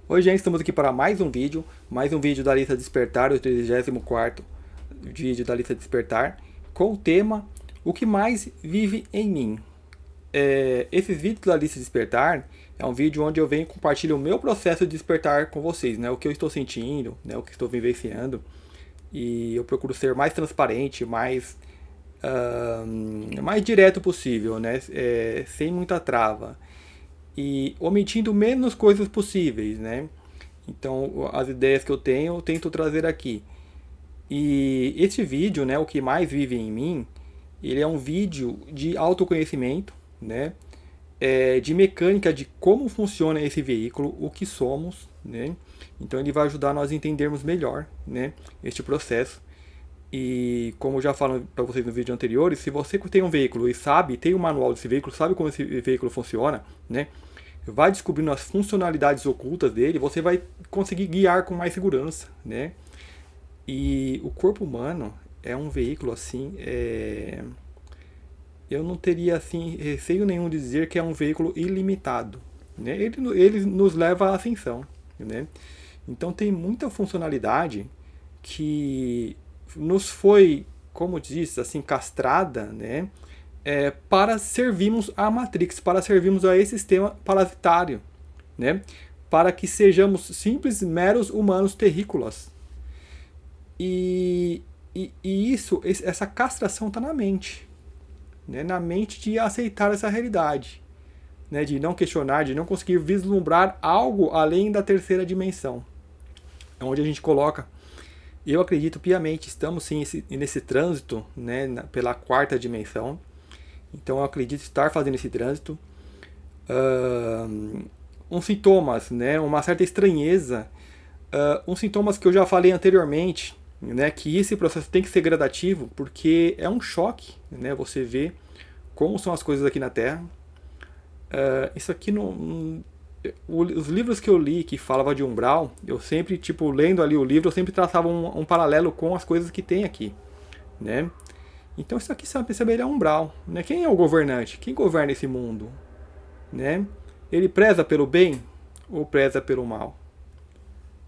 Oi, gente, estamos aqui para mais um vídeo da lista Despertar, o 34º vídeo da lista Despertar, com o tema O que mais vive em mim. Esses vídeos da lista Despertar é um vídeo onde eu venho e compartilho o meu processo de despertar com vocês, né? O que eu estou sentindo, né? O que estou vivenciando. E eu procuro ser mais transparente, mais direto possível, né? Sem muita trava e omitindo menos coisas possíveis, né? Então, as ideias que eu tenho, eu tento trazer aqui. E esse vídeo, né, o que mais vive em mim, ele é um vídeo de autoconhecimento, né? De mecânica de como funciona esse veículo, o que somos, né? Então ele vai ajudar nós a entendermos melhor, né, este processo. E como eu já falei para vocês no vídeo anterior, se você tem um veículo e sabe, tem um manual desse veículo, sabe como esse veículo funciona, né? Vai descobrindo as funcionalidades ocultas dele, você vai conseguir guiar com mais segurança, né? E o corpo humano é um veículo assim, eu não teria assim receio nenhum de dizer que é um veículo ilimitado, né? Ele nos leva à ascensão, né? Então tem muita funcionalidade que nos foi, como diz, assim, castrada, né? Para servirmos a Matrix, para servirmos a esse sistema parasitário, né? Para que sejamos simples, meros humanos terrícolas. Essa castração está na mente, né? Na mente de aceitar essa realidade, né? De não questionar, de não conseguir vislumbrar algo além da terceira dimensão. É onde a gente coloca. Eu acredito piamente, estamos sim nesse trânsito, né? Pela quarta dimensão. Então eu acredito estar fazendo esse trânsito. Uns sintomas, né? Uma certa estranheza. Uns sintomas que eu já falei anteriormente, né? Que esse processo tem que ser gradativo, porque é um choque, né? Você vê como são as coisas aqui na Terra. Isso aqui os livros que eu li que falava de umbral, eu sempre, tipo, lendo ali o livro, eu sempre traçava um paralelo com as coisas que tem aqui, né? Então isso aqui, sabe, perceber, é umbral, né? Quem é o governante? Quem governa esse mundo, né? Ele preza pelo bem ou preza pelo mal?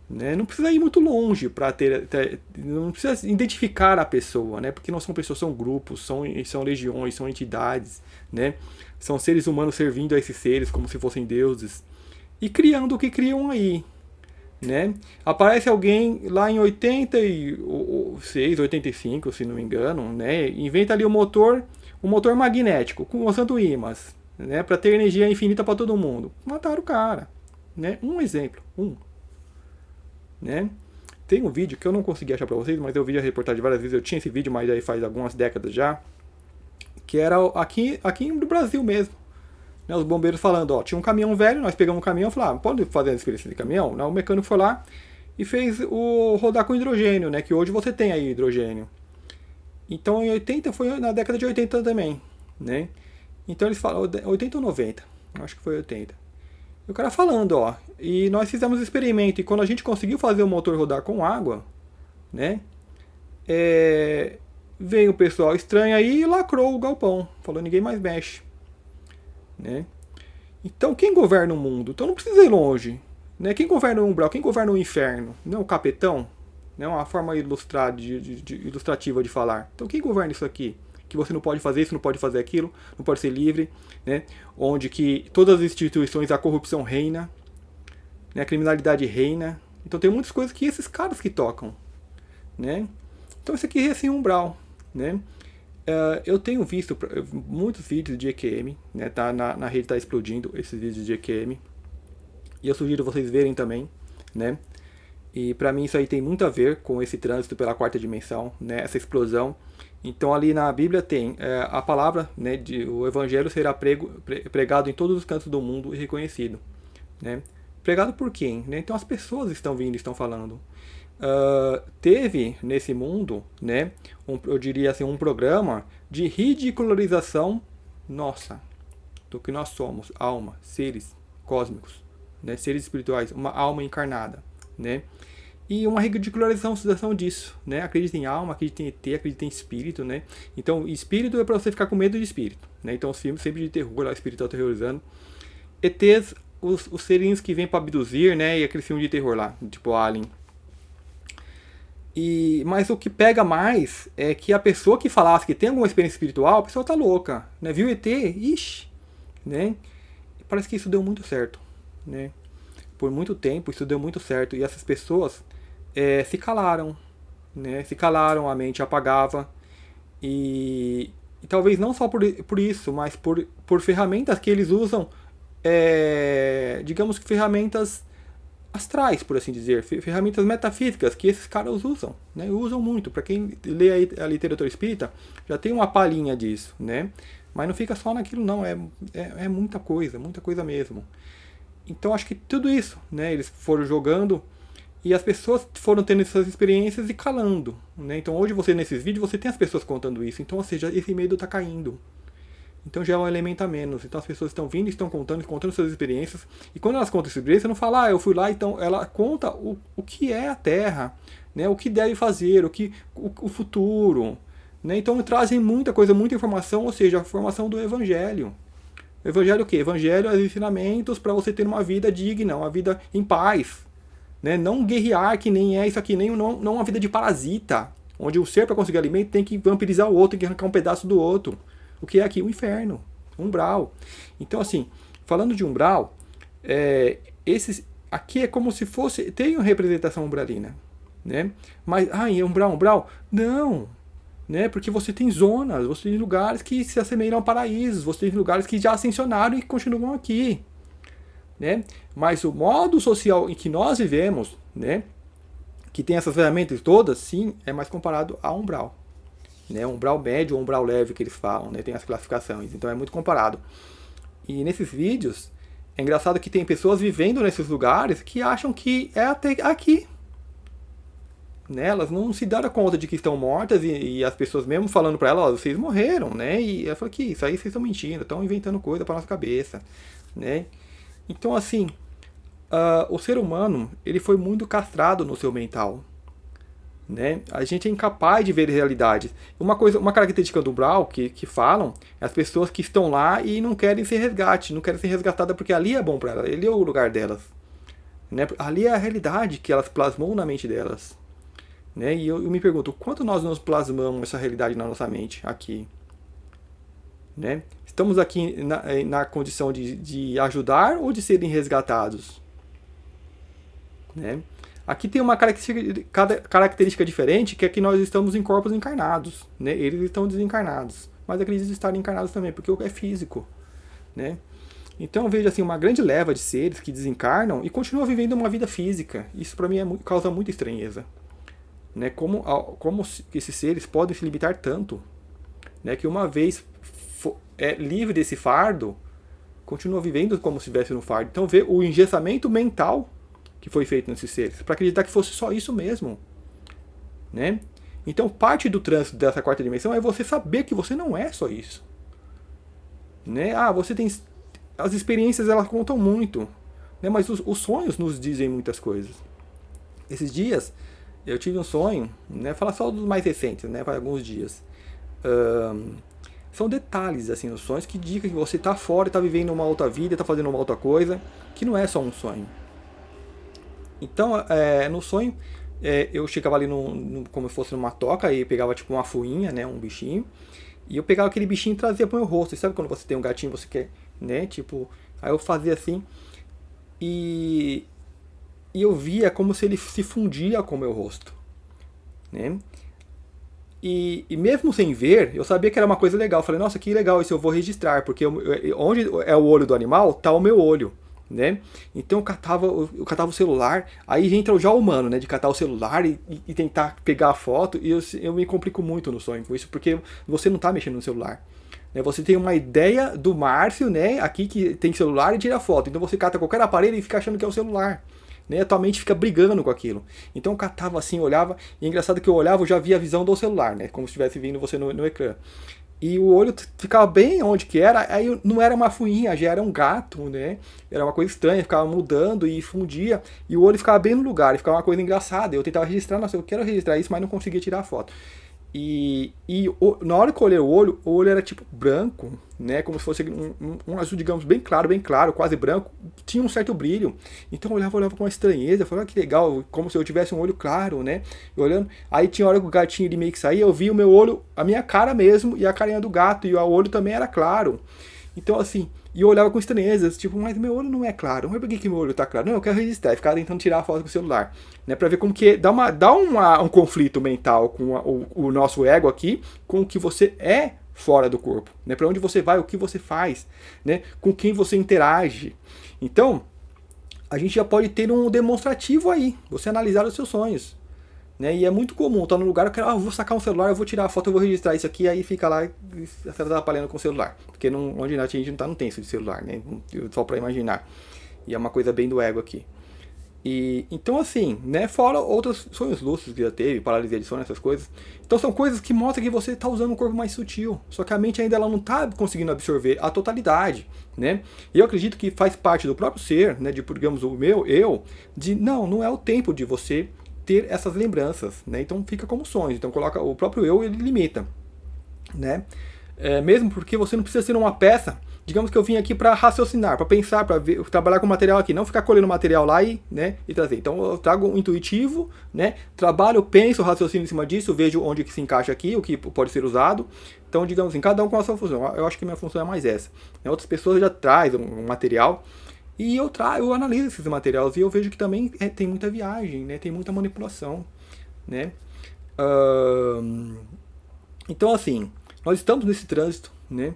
Né? Não precisa ir muito longe para não precisa identificar a pessoa, né? Porque não são pessoas, são grupos, são legiões, são entidades, né? São seres humanos servindo a esses seres como se fossem deuses e criando o que criam aí, né? Aparece alguém lá em 86, 85, se não me engano, né? Inventa ali um motor magnético usando ímãs, né? Para ter energia infinita para todo mundo. Mataram o cara, né? Um exemplo, né? Tem um vídeo que eu não consegui achar para vocês, mas eu vi a reportagem várias vezes. Eu tinha esse vídeo, mas aí faz algumas décadas já, que era aqui no Brasil mesmo. Né, os bombeiros falando, ó, tinha um caminhão velho, nós pegamos um caminhão e falamos, pode fazer a experiência de caminhão? Não, o mecânico foi lá e fez o rodar com hidrogênio, né, que hoje você tem aí hidrogênio. Então em 80 foi na década de 80 também, né? Então eles falam 80 ou 90, acho que foi 80. E o cara falando, ó, e nós fizemos experimento e quando a gente conseguiu fazer o motor rodar com água, né? Veio o pessoal estranho aí e lacrou o galpão, falou ninguém mais mexe, né? Então quem governa o mundo? Então não precisa ir longe, né? Quem governa o umbral? Quem governa o inferno? Não é o capetão? Né? Uma forma ilustrativa de falar. Então quem governa isso aqui? Que você não pode fazer isso, não pode fazer aquilo, não pode ser livre, né? Onde que todas as instituições a corrupção reina, né? A criminalidade reina. Então tem muitas coisas que esses caras que tocam, né? Então isso aqui é assim um umbral, né? Eu tenho visto muitos vídeos de EQM, né? Tá na rede, tá explodindo esses vídeos de EQM. E eu sugiro vocês verem também, né? E para mim isso aí tem muito a ver com esse trânsito pela quarta dimensão, né? Essa explosão. Então ali na Bíblia tem a palavra, né? O Evangelho será pregado em todos os cantos do mundo e reconhecido, né? Pregado por quem? Né? Então as pessoas estão vindo, estão falando. Teve nesse mundo, né, eu diria assim, um programa de ridicularização nossa, do que nós somos, alma, seres cósmicos, né, seres espirituais, uma alma encarnada, né, e uma ridicularização disso, né, acredita em alma, acredita em ET, acredita em espírito, né, então espírito é para você ficar com medo de espírito, né, então os filmes sempre de terror, lá, espírito aterrorizando, ETs os serinhos que vêm pra abduzir, né? E aquele filme de terror lá, tipo Alien. Mas o que pega mais é que a pessoa que falasse que tem alguma experiência espiritual, a pessoa tá louca, né? Viu ET? Ixi, né? Parece que isso deu muito certo, né? Por muito tempo isso deu muito certo e essas pessoas se calaram, né? Se calaram, a mente apagava e talvez não só por isso, mas por ferramentas que eles usam, digamos que ferramentas astrais, por assim dizer, ferramentas metafísicas que esses caras usam, né? Usam muito. Para quem lê a literatura espírita, já tem uma palhinha disso, né? Mas não fica só naquilo, não. É muita coisa mesmo. Então acho que tudo isso, né? Eles foram jogando e as pessoas foram tendo essas experiências e calando, né? Então hoje você nesses vídeos você tem as pessoas contando isso. Então, ou seja, esse medo está caindo. Então já é um elemento a menos. Então as pessoas estão vindo, estão contando suas experiências. E quando elas contam essa experiência, não fala, eu fui lá, então ela conta o que é a Terra, né? O que deve fazer, o futuro. Né? Então trazem muita coisa, muita informação, ou seja, a formação do Evangelho. O Evangelho o quê? Evangelho é os ensinamentos para você ter uma vida digna, uma vida em paz. Né? Não guerrear, que nem é isso aqui, nem não uma vida de parasita, onde o ser, para conseguir alimento, tem que vampirizar o outro, tem que arrancar um pedaço do outro. O que é aqui? O inferno. Umbral. Então, assim, falando de umbral, aqui é como se fosse... Tem uma representação umbralina. Né? Mas, umbral? Não. Né? Porque você tem zonas, você tem lugares que se assemelham a paraísos, você tem lugares que já ascensionaram e continuam aqui. Né? Mas o modo social em que nós vivemos, né? Que tem essas ferramentas todas, sim, é mais comparado a umbral. Né, umbral médio ou umbral leve que eles falam, né, tem as classificações, então é muito comparado. E nesses vídeos, é engraçado que tem pessoas vivendo nesses lugares que acham que é até aqui. Né, elas não se deram conta de que estão mortas e as pessoas mesmo falando para elas, vocês morreram, né, e ela falou que isso aí vocês estão mentindo, estão inventando coisa para nossa cabeça. Né. Então assim, o ser humano ele foi muito castrado no seu mental. Né? A gente é incapaz de ver realidades. Uma característica do umbral que falam é as pessoas que estão lá e não querem ser resgate, não querem ser resgatadas porque ali é bom para elas, ali é o lugar delas. Né? Ali é a realidade que elas plasmam na mente delas. Né? E eu me pergunto, quanto nós nos plasmamos essa realidade na nossa mente aqui? Né? Estamos aqui na condição de ajudar ou de serem resgatados? Né? Aqui tem uma característica diferente, que é que nós estamos em corpos encarnados. Né? Eles estão desencarnados. Mas acredito estarem encarnados também, porque é físico. Né? Então eu vejo assim, uma grande leva de seres que desencarnam e continuam vivendo uma vida física. Isso para mim causa muita estranheza. Né? Como esses seres podem se limitar tanto. Né? Que uma vez livre desse fardo, continua vivendo como se estivesse no fardo. Então vê o engessamento mental que foi feito nesses seres, para acreditar que fosse só isso mesmo. Né? Então parte do trânsito dessa quarta dimensão é você saber que você não é só isso. Né? Você tem... As experiências elas contam muito, né? Mas os sonhos nos dizem muitas coisas. Esses dias eu tive um sonho, né? Falar só dos mais recentes, né? Para alguns dias. São detalhes assim nos sonhos que indicam que você está fora, está vivendo uma outra vida, está fazendo uma outra coisa, que não é só um sonho. Então, no sonho, eu chegava ali como se fosse numa toca e pegava tipo uma fuinha, né, um bichinho, e eu pegava aquele bichinho e trazia pro meu rosto. E sabe quando você tem um gatinho, você quer, né, tipo, aí eu fazia assim e eu via como se ele se fundia com o meu rosto, né? E mesmo sem ver, eu sabia que era uma coisa legal. Eu falei, nossa, que legal, isso eu vou registrar, porque onde é o olho do animal, tá o meu olho. Né? Então eu catava o celular, aí entra já o humano, né? De catar o celular e tentar pegar a foto, e eu me complico muito no sonho com isso, porque você não está mexendo no celular. Né? Você tem uma ideia do Márcio, né? Aqui que tem celular e tira foto, então você cata qualquer aparelho e fica achando que é o celular. Né? A tua mente fica brigando com aquilo. Então eu catava assim, olhava, e é engraçado que eu olhava, eu já via a visão do celular, né? Como se estivesse vindo você no ecrã. E o olho ficava bem onde que era, aí não era uma fuinha, já era um gato, né? Era uma coisa estranha, ficava mudando e fundia, e o olho ficava bem no lugar, e ficava uma coisa engraçada. Eu tentava registrar, nossa, eu quero registrar isso, mas não conseguia tirar a foto. Na hora que eu olhei o olho era tipo branco, né? Como se fosse um azul, digamos, bem claro, quase branco. Tinha um certo brilho. Então eu olhava com uma estranheza. Eu falava, que legal, como se eu tivesse um olho claro, né? E olhando. Aí tinha hora que o gatinho ele meio que saía, eu vi o meu olho, a minha cara mesmo, e a carinha do gato. E o olho também era claro. Então, assim, e eu olhava com estranheza, tipo, mas meu olho não é claro. Mas por que meu olho tá claro? Não, eu quero registrar. E ficava tentando tirar a foto com o celular. Né, pra ver como que um conflito mental com o nosso ego aqui, com o que você é fora do corpo. Né, pra onde você vai, o que você faz, né, com quem você interage. Então, a gente já pode ter um demonstrativo aí. Você analisar os seus sonhos. Né? E é muito comum, tá no lugar, eu quero, vou sacar um celular, eu vou tirar a foto, eu vou registrar isso aqui, aí fica lá, você tá atrapalhando com o celular. Porque onde a gente não tem isso de celular, né? Só pra imaginar. E é uma coisa bem do ego aqui. Então assim, né? Fora outros sonhos lúcidos que já teve, paralisia de sono, essas coisas. Então são coisas que mostram que você tá usando um corpo mais sutil. Só que a mente ainda ela não tá conseguindo absorver a totalidade, né? E eu acredito que faz parte do próprio ser, né? Digamos, o meu eu, não é o tempo de você ter essas lembranças, né? Então fica como sonhos. Então coloca o próprio eu, ele limita, né? Mesmo porque você não precisa ser uma peça. Digamos que eu vim aqui para raciocinar, para pensar, para trabalhar com material aqui, não ficar colhendo material lá né, e trazer. Então eu trago um intuitivo, né? Trabalho, penso, raciocínio em cima disso, vejo onde que se encaixa aqui, o que pode ser usado. Então, digamos assim, cada um com a sua função. Eu acho que minha função é mais essa. Outras pessoas já trazem um material. E eu analiso esses materiais e eu vejo que também tem muita viagem, né? Tem muita manipulação, né? Então, assim, nós estamos nesse trânsito, né?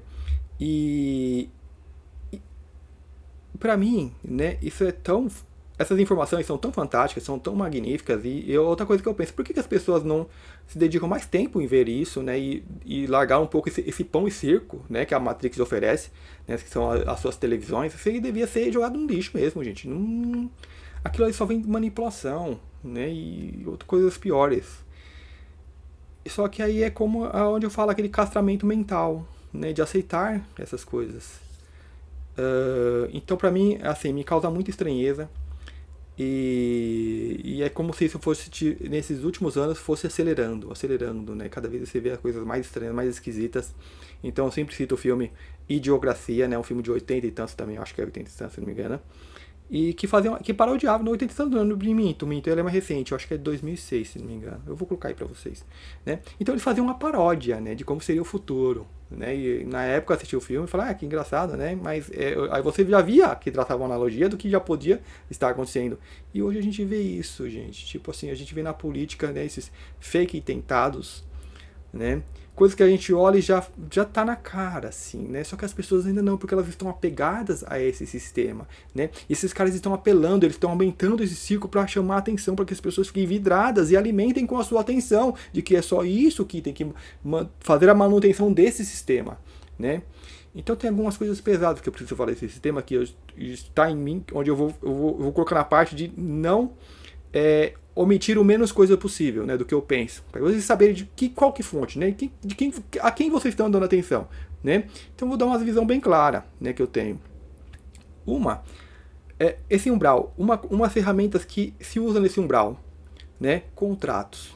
E para mim, né? Isso é tão... Essas informações são tão fantásticas, são tão magníficas. E outra coisa que eu penso, por que as pessoas não se dedicam mais tempo em ver isso, né? E largar um pouco esse pão e circo, né? Que a Matrix oferece, né? Que são as suas televisões. Isso aí devia ser jogado no lixo mesmo, gente. Aquilo aí só vem de manipulação, né? E outras coisas piores. Só que aí é como onde eu falo aquele castramento mental, né? De aceitar essas coisas. Então, pra mim, assim, me causa muita estranheza. E é como se isso fosse, nesses últimos anos, fosse acelerando, né? Cada vez você vê as coisas mais estranhas, mais esquisitas. Então eu sempre cito o filme Idiografia, né? Um filme de 80 e tantos também, acho que é 80 e tantos, se não me engano. E que parodiava no 80 e tantos anos, minto, ele é mais recente, eu acho que é de 2006, se não me engano. Eu vou colocar aí pra vocês, né? Então eles faziam uma paródia, né? De como seria o futuro, né? E na época eu assisti o filme e falei, que engraçado, né? Mas aí você já via que tratava uma analogia do que já podia estar acontecendo. E hoje a gente vê isso, gente. Tipo assim, a gente vê na política, né? Esses fake tentados, né? Coisas que a gente olha e já tá na cara, assim, né? Só que as pessoas ainda não, porque elas estão apegadas a esse sistema, né? E esses caras estão apelando, eles estão aumentando esse ciclo para chamar a atenção, para que as pessoas fiquem vidradas e alimentem com a sua atenção, de que é só isso que tem que fazer a manutenção desse sistema, né? Então tem algumas coisas pesadas que eu preciso falar desse sistema, que está em mim, onde eu vou colocar na parte de não... omitir o menos coisa possível, né, do que eu penso. Para vocês saberem qual que fonte, né, a quem vocês estão dando atenção, né. Então vou dar uma visão bem clara, né, que eu tenho. Esse umbral, uma ferramentas que se usa nesse umbral, né, contratos,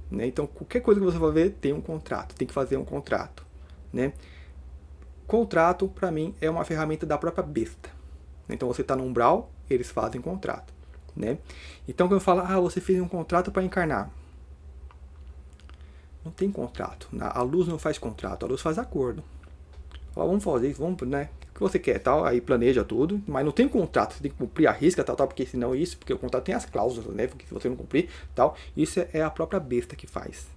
né. Então qualquer coisa que você vai ver tem um contrato, tem que fazer um contrato, né. Contrato para mim é uma ferramenta da própria besta. Então você está no umbral, eles fazem contrato. Né? Então quando eu falo, você fez um contrato para encarnar, não tem contrato, a luz não faz contrato, a luz faz acordo. Fala, vamos fazer isso, vamos, né? O que você quer, tal, aí planeja tudo, mas não tem contrato, você tem que cumprir a risca, tal, porque senão isso, porque o contrato tem as cláusulas, né? Porque se você não cumprir, tal, isso é a própria besta que faz,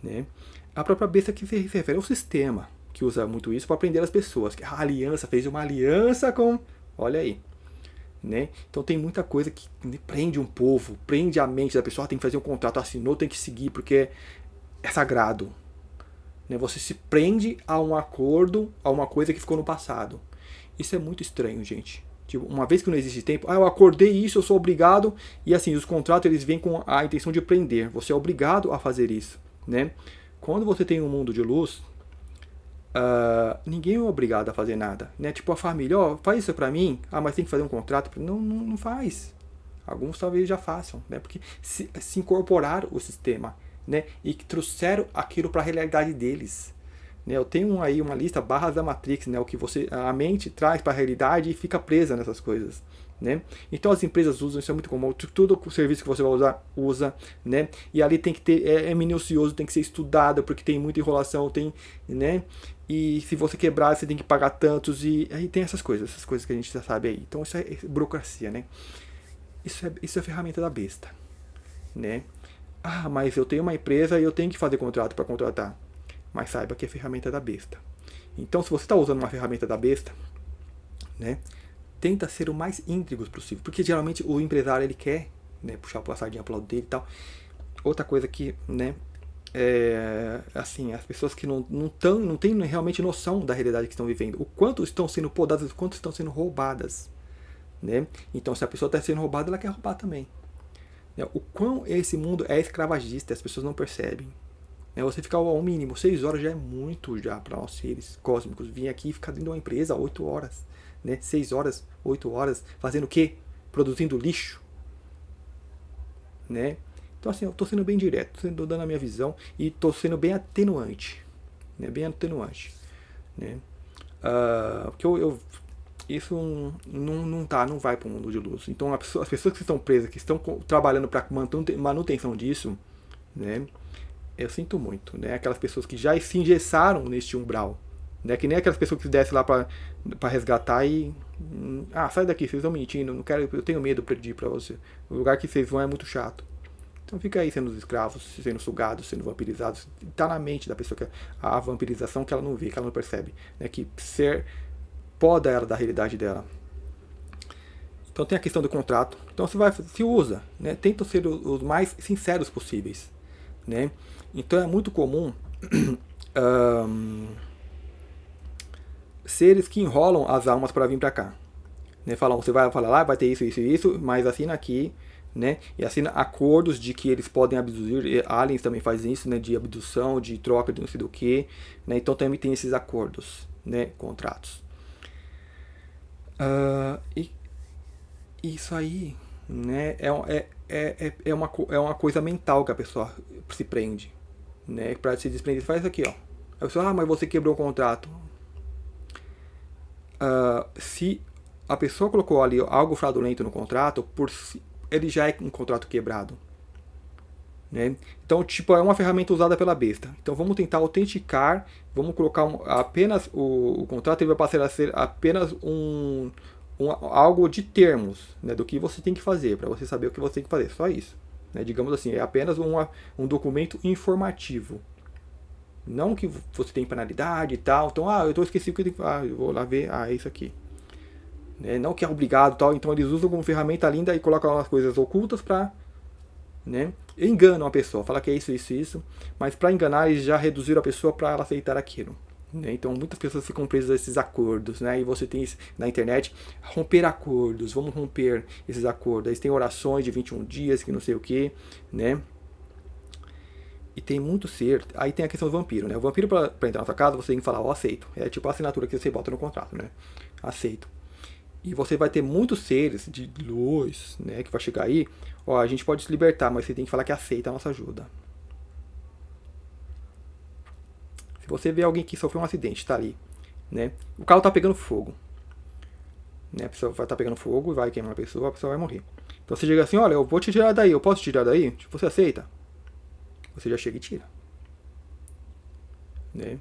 né? A própria besta que se refere ao sistema, que usa muito isso para prender as pessoas, que a aliança fez uma aliança com, olha aí. Né? Então tem muita coisa que prende um povo, prende a mente da pessoa, tem que fazer um contrato, assinou, tem que seguir, porque é sagrado. Né? Você se prende a um acordo, a uma coisa que ficou no passado. Isso é muito estranho, gente. Tipo, uma vez que não existe tempo, eu acordei isso, eu sou obrigado, e assim, os contratos eles vêm com a intenção de prender, você é obrigado a fazer isso. Né? Quando você tem um mundo de luz, ninguém é obrigado a fazer nada, né? Tipo a família, faz isso pra mim, mas tem que fazer um contrato. Não faz. Alguns talvez já façam, né? Porque se incorporar o sistema, né, e que trouxeram aquilo para a realidade deles. Né? Eu tenho aí uma lista, barras da Matrix, né, o que a mente traz para a realidade e fica presa nessas coisas. Né? Então as empresas usam, isso é muito comum, todo o serviço que você vai usar, usa, né? E ali tem que ter, é minucioso, tem que ser estudado, porque tem muita enrolação, tem, né? E se você quebrar, você tem que pagar tantos, e aí tem essas coisas que a gente já sabe aí. Então isso é burocracia, né? Isso é ferramenta da besta, né? Ah, mas eu tenho uma empresa e eu tenho que fazer contrato para contratar. Mas saiba que é ferramenta da besta. Então se você está usando uma ferramenta da besta, né? Tenta ser o mais íntegro possível, porque geralmente o empresário ele quer, né, puxar a sardinha pro lado dele e tal. Outra coisa que, né, assim, as pessoas que não têm realmente noção da realidade que estão vivendo, o quanto estão sendo podadas, o quanto estão sendo roubadas, né? Então, se a pessoa está sendo roubada, ela quer roubar também. Né? O quão esse mundo é escravagista, as pessoas não percebem. Né? Você ficar ao mínimo 6 horas já é muito já para nós seres cósmicos. Vir aqui e ficar dentro de uma empresa 8 horas. Né? 6 horas, 8 horas, fazendo o quê? Produzindo lixo. Né? Então assim, eu estou sendo bem direto, estou dando a minha visão e estou sendo bem atenuante. Né? Bem atenuante. Né? Porque isso não vai para o mundo de luz. Então as pessoas que estão presas, que estão trabalhando para manutenção disso, né? Eu sinto muito. Né? Aquelas pessoas que já se engessaram neste umbral. Né? Que nem aquelas pessoas que descem lá para resgatar e... sai daqui, vocês estão mentindo, não quero, eu tenho medo de ir para você. O lugar que vocês vão é muito chato. Então fica aí sendo escravos, sendo sugados, sendo vampirizados. Está na mente da pessoa que a vampirização que ela não vê, que ela não percebe. Né? Que poda ela da realidade dela. Então tem a questão do contrato. Então se usa. Né? Tenta ser os mais sinceros possíveis. Né? Então é muito comum... seres que enrolam as almas para vir para cá. Né? Falam, você vai falar lá, vai ter isso, isso e isso, mas assina aqui, né? E assina acordos de que eles podem abduzir, aliens também fazem isso, né? De abdução, de troca de não sei do que, né? Então também tem esses acordos, né? Contratos. E isso aí, né? É uma coisa mental que a pessoa se prende, né? Para se desprender, faz isso aqui, ó. A pessoa, mas você quebrou o contrato. Se a pessoa colocou ali algo fraudulento no contrato, ele já é um contrato quebrado. Né? Então, tipo, é uma ferramenta usada pela besta. Então, vamos tentar autenticar, vamos colocar apenas o contrato, ele vai passar a ser apenas algo de termos, né, do que você tem que fazer, para você saber o que você tem que fazer. Só isso. Né? Digamos assim, é apenas um documento informativo. Não que você tem penalidade e tal. Então, eu esqueci o que eu tenho que fazer. Eu vou lá ver. É isso aqui. Né? Não que é obrigado e tal. Então, eles usam como ferramenta linda e colocam umas coisas ocultas para... Né? Enganam a pessoa. Fala que é isso, isso, isso. Mas para enganar, eles já reduziram a pessoa para ela aceitar aquilo. Né? Então, muitas pessoas ficam presas a esses acordos. Né? E você tem isso na internet. Romper acordos. Vamos romper esses acordos. Aí tem orações de 21 dias, que não sei o que. Né? E tem muito ser. Aí tem a questão do vampiro, né? O vampiro, pra entrar na sua casa, você tem que falar, aceito. É tipo a assinatura que você bota no contrato, né? Aceito. E você vai ter muitos seres de luz, né? Que vai chegar aí. A gente pode se libertar, mas você tem que falar que aceita a nossa ajuda. Se você vê alguém que sofreu um acidente, tá ali, né? O carro tá pegando fogo. Né? A pessoa vai estar pegando fogo e vai queimar a pessoa vai morrer. Então você chega assim, olha, eu vou te tirar daí, eu posso te tirar daí? Tipo, você aceita? Você já chega e tira. Né?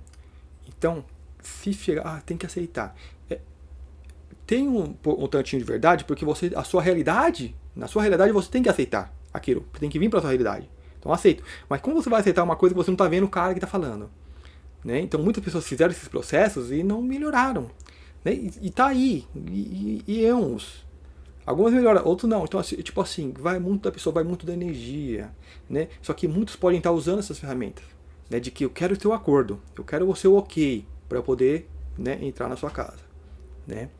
Então, se chegar, tem que aceitar. Tem um tantinho de verdade, porque na sua realidade você tem que aceitar aquilo. Tem que vir para a sua realidade. Então, aceito. Mas como você vai aceitar uma coisa que você não está vendo o cara que está falando? Né? Então, muitas pessoas fizeram esses processos e não melhoraram. Né? E tá aí. E uns. Algumas melhoram, outros não. Então, tipo assim, vai muito da pessoa, vai muito da energia. Né? Só que muitos podem estar usando essas ferramentas. Né? De que eu quero o seu acordo, eu quero o seu ok, para eu poder, né, entrar na sua casa. Né?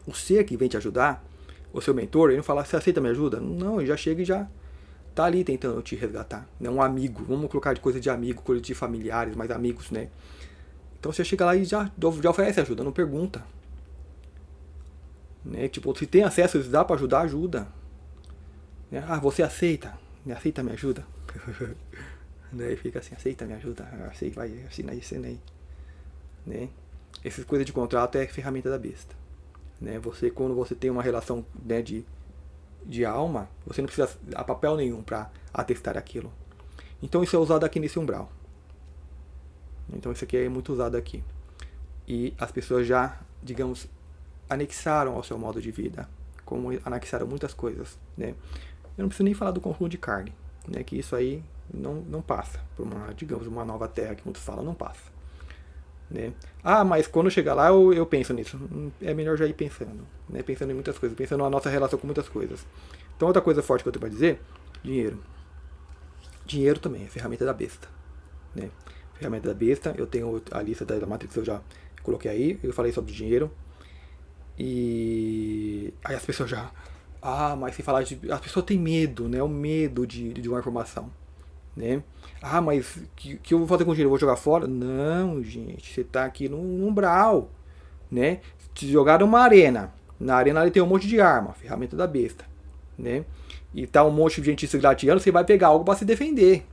O ser que vem te ajudar, o seu mentor, ele não fala, você aceita minha ajuda? Não, ele já chega e já tá ali tentando te resgatar. Né? Um amigo, vamos colocar de coisa de amigo, coisa de familiares, mais amigos, né? Então você chega lá e já oferece ajuda, não pergunta. Né? Tipo, se tem acesso, se dá para ajudar, ajuda. Né? Você aceita? Me aceita, me ajuda? Daí fica assim, aceita, me ajuda, aceita, vai, assina aí, né? Essas coisas de contrato é ferramenta da besta, né? Você, quando você tem uma relação, né, de alma, você não precisa a papel nenhum para atestar aquilo. Então isso é usado aqui nesse umbral. Então isso aqui é muito usado aqui. E as pessoas já, digamos, anexaram ao seu modo de vida, como anexaram muitas coisas, né? Eu não preciso nem falar do consumo de carne, né? Que isso aí não passa por uma, digamos, uma nova terra que muitos falam, não passa, né? Ah, mas quando chegar lá eu penso nisso. É melhor já ir pensando, né? Pensando em muitas coisas, pensando na nossa relação com muitas coisas. Então outra coisa forte que eu tenho para dizer, dinheiro. Dinheiro também é ferramenta da besta, né? Ferramenta da besta, eu tenho a lista da Matrix, eu já coloquei aí, eu falei sobre dinheiro. E aí as pessoas já... Ah, mas se falar de... As pessoas têm medo, né? O medo de uma informação, né? Ah, mas que eu vou fazer com o dinheiro? Eu vou jogar fora? Não, gente. Você tá aqui num umbral, né? Te jogar numa arena. Na arena ali tem um monte de arma, ferramenta da besta, né? E tá um monte de gente se gladiando, você vai pegar algo para se defender,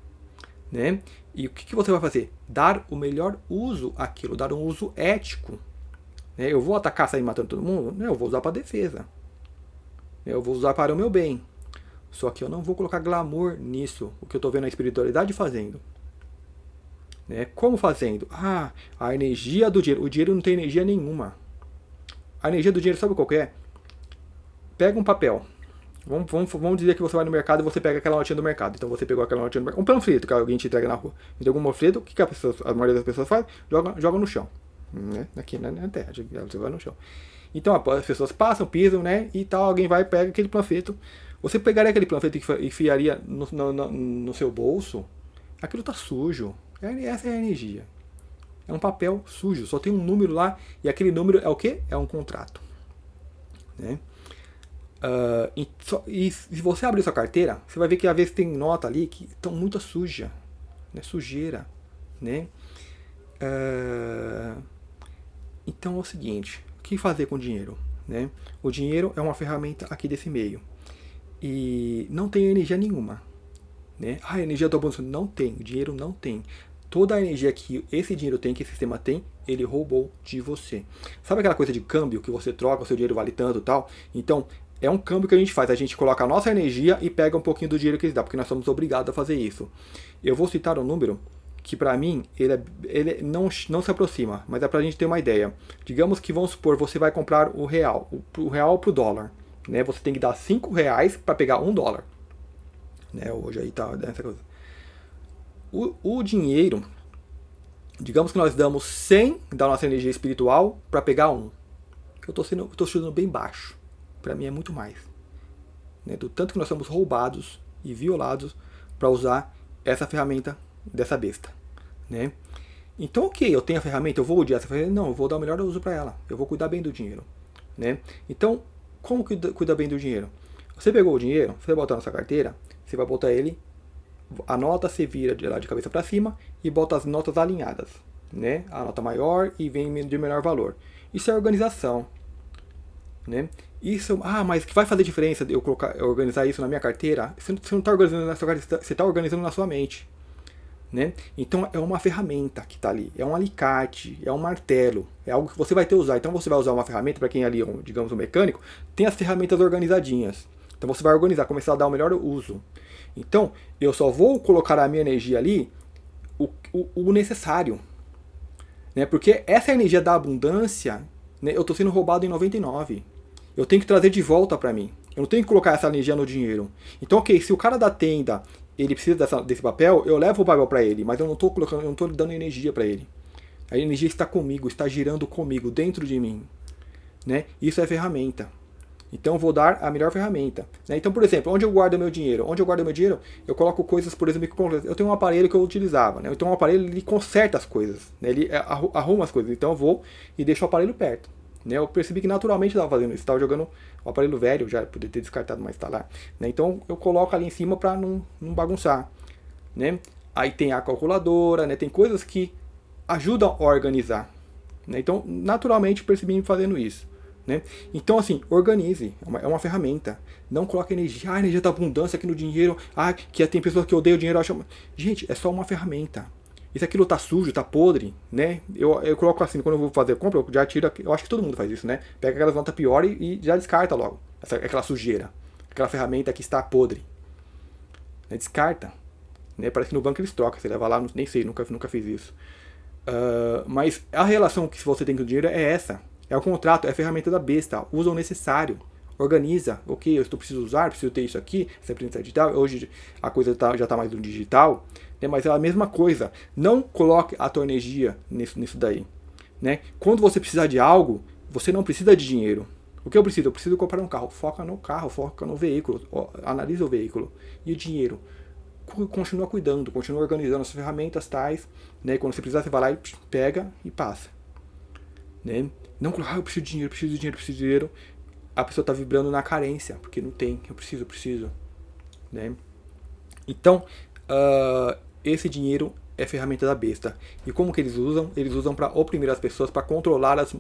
né? E o que você vai fazer? Dar o melhor uso àquilo, dar um uso ético. Eu vou atacar, sair matando todo mundo? Não, eu vou usar para defesa. Eu vou usar para o meu bem. Só que eu não vou colocar glamour nisso, o que eu estou vendo a espiritualidade fazendo. Como fazendo? Ah, a energia do dinheiro. O dinheiro não tem energia nenhuma. A energia do dinheiro, sabe qual que é? Pega um papel. Vamos dizer que você vai no mercado e você pega aquela notinha do mercado. Então você pegou aquela notinha do mercado. Um panfleto que alguém te entrega na rua. Entregou um panfleto, o que a maioria das pessoas faz? Joga no chão. Aqui na terra, você vai no chão. Então as pessoas passam, pisam, né? E tal, alguém vai e pega aquele panfleto. Você pegaria aquele panfleto e enfiaria no seu bolso, aquilo tá sujo. Essa é a energia. É um papel sujo, só tem um número lá, e aquele número é o quê? É um contrato, né? E se você abrir sua carteira, você vai ver que às vezes tem nota ali que estão muito suja, né? Sujeira, né? Então é o seguinte, o que fazer com o dinheiro, né? O dinheiro é uma ferramenta aqui desse meio e não tem energia nenhuma, né? A energia do abundância não tem, o dinheiro não tem. Toda a energia que esse dinheiro tem, que esse sistema tem, ele roubou de você. Sabe aquela coisa de câmbio que você troca, o seu dinheiro vale tanto e tal? Então, é um câmbio que a gente faz. A gente coloca a nossa energia e pega um pouquinho do dinheiro que eles dão, porque nós somos obrigados a fazer isso. Eu vou citar um número que para mim, ele não se aproxima, mas é pra gente ter uma ideia. Digamos que, vamos supor, você vai comprar o real pro dólar, né? Você tem que dar 5 reais para pegar $1, né? Hoje aí tá nessa coisa. O dinheiro, digamos que nós damos 100 da nossa energia espiritual para pegar 1. Eu tô chutando bem baixo. Para mim é muito mais, né? Do tanto que nós somos roubados e violados para usar essa ferramenta dessa besta, né? Então, ok, eu tenho a ferramenta, eu vou odiar essa ferramenta? Não, eu vou dar o melhor uso para ela. Eu vou cuidar bem do dinheiro, né? Então, como cuida bem do dinheiro? Você pegou o dinheiro, você vai botar na sua carteira, você vai botar ele, a nota se vira de lá de cabeça para cima e bota as notas alinhadas, né? A nota maior e vem de menor valor. Isso é organização, né? Isso, mas que vai fazer diferença eu organizar isso na minha carteira? Você não está organizando na sua carteira, você está organizando na sua mente, né? Então é uma ferramenta que está ali, é um alicate, é um martelo, é algo que você vai ter que usar. Então você vai usar uma ferramenta, para quem é ali, digamos, um mecânico, tem as ferramentas organizadinhas. Então você vai organizar, começar a dar o melhor uso. Então eu só vou colocar a minha energia ali, o necessário, né? Porque essa energia da abundância, né, eu estou sendo roubado em 99. Eu tenho que trazer de volta para mim. Eu não tenho que colocar essa energia no dinheiro. Então, ok, se o cara da tenda ele precisa desse papel, eu levo o papel para ele, mas eu não estou dando energia para ele. A energia está comigo, está girando comigo, dentro de mim, né? Isso é ferramenta. Então eu vou dar a melhor ferramenta, né? Então, por exemplo, onde eu guardo meu dinheiro? Onde eu guardo meu dinheiro, eu coloco coisas, por exemplo, eu tenho um aparelho que eu utilizava, né? Então o aparelho ele conserta as coisas, né? Ele arruma as coisas. Então eu vou e deixo o aparelho perto, né? Eu percebi que naturalmente estava fazendo isso, estava jogando o aparelho velho, já poderia ter descartado, mas está lá, né? Então eu coloco ali em cima para não bagunçar, né? Aí tem a calculadora, né? Tem coisas que ajudam a organizar, né? Então naturalmente percebi fazendo isso, Né? Então, assim, organize. É uma ferramenta. Não coloque energia. Ah, a energia da abundância aqui no dinheiro. Ah, que tem pessoas que odeiam o dinheiro. Acham... Gente, é só uma ferramenta. E se aquilo tá sujo, tá podre, né? Eu coloco assim, quando eu vou fazer compra, eu já tiro. Eu acho que todo mundo faz isso, né? Pega aquelas notas piores e já descarta logo. Aquela sujeira. Aquela ferramenta que está podre. Né? Descarta. Né? Parece que no banco eles trocam. Você leva lá, nem sei, nunca fiz isso. Mas a relação que você tem com o dinheiro é essa. É o contrato, é a ferramenta da besta. Usa o necessário. Organiza. Ok, eu preciso usar, preciso ter isso aqui. Essa presença digital. Hoje a coisa já está mais no digital. Né? Mas é a mesma coisa. Não coloque a tua energia nisso daí. Né? Quando você precisar de algo, você não precisa de dinheiro. O que eu preciso? Eu preciso comprar um carro. Foca no carro, foca no veículo. Analisa o veículo. E o dinheiro? Continua cuidando, continua organizando as ferramentas tais, né? Quando você precisar, você vai lá e pega e passa, né? Não colocar, eu preciso de dinheiro, preciso de dinheiro, preciso de dinheiro. A pessoa está vibrando na carência, porque não tem, eu preciso, né? Então, esse dinheiro é ferramenta da besta. E como que eles usam? Eles usam para oprimir as pessoas, para controlá-las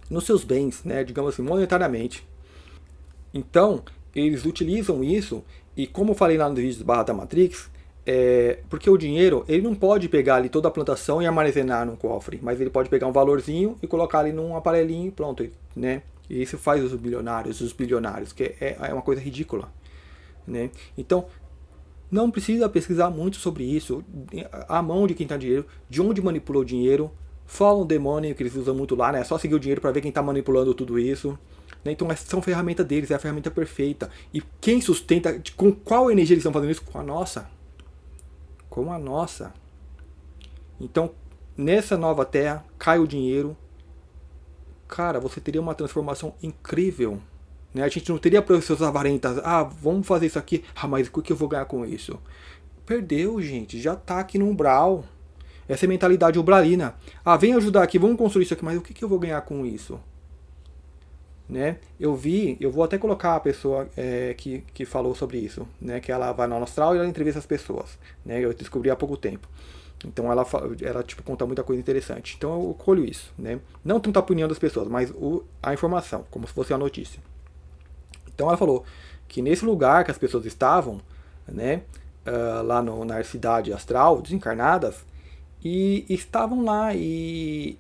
nos seus bens, né? Digamos assim, monetariamente. Então, eles utilizam isso, e como eu falei lá no vídeo barra da Matrix, porque o dinheiro, ele não pode pegar ali toda a plantação e armazenar num cofre, mas ele pode pegar um valorzinho e colocar ali num aparelhinho e pronto, né? E isso faz os milionários, os bilionários, que é uma coisa ridícula, né? Então, não precisa pesquisar muito sobre isso, a mão de quem está dinheiro, de onde manipula o dinheiro, follow the money, que eles usam muito lá, né? É só seguir o dinheiro para ver quem está manipulando tudo isso. Então essa são ferramenta deles, é a ferramenta perfeita. E quem sustenta, com qual energia eles estão fazendo isso? Com a nossa. Com a nossa. Então, nessa nova terra, cai o dinheiro. Cara, você teria uma transformação incrível. Né? A gente não teria pessoas avarentas. Ah, vamos fazer isso aqui. Ah, mas o que eu vou ganhar com isso? Perdeu, gente. Já tá aqui no umbral. Essa é a mentalidade umbralina. Ah, vem ajudar aqui, vamos construir isso aqui. Mas o que eu vou ganhar com isso? Né? Eu vou até colocar a pessoa que falou sobre isso, né? Que ela vai no astral e ela entrevista as pessoas, né? Eu descobri há pouco tempo. Então ela tipo, conta muita coisa interessante. Então eu colho isso, né? Não tanto a opinião das pessoas, mas a informação, como se fosse a notícia. Então ela falou que nesse lugar que as pessoas estavam, né? Lá na cidade astral, desencarnadas, e estavam lá e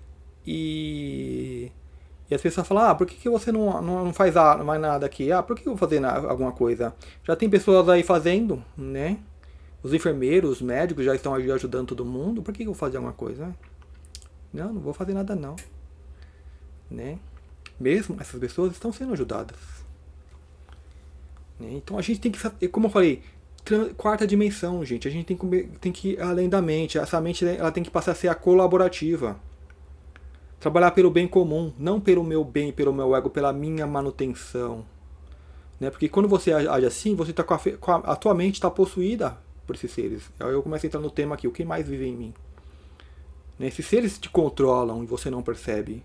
as pessoas falam, por que você não faz mais nada aqui? Por que eu vou fazer alguma coisa? Já tem pessoas aí fazendo, né? Os enfermeiros, os médicos já estão aí ajudando todo mundo. Por que eu vou fazer alguma coisa? Não vou fazer nada não. Né? Mesmo essas pessoas estão sendo ajudadas. Né? Então a gente tem que, como eu falei, quarta dimensão, gente. A gente tem que ir além da mente. Essa mente ela tem que passar a ser a colaborativa. Trabalhar pelo bem comum, não pelo meu bem, pelo meu ego, pela minha manutenção. Né? Porque quando você age assim, você tá a tua mente está possuída por esses seres. Aí eu começo a entrar no tema aqui, o que mais vive em mim? Né? Esses seres te controlam e você não percebe.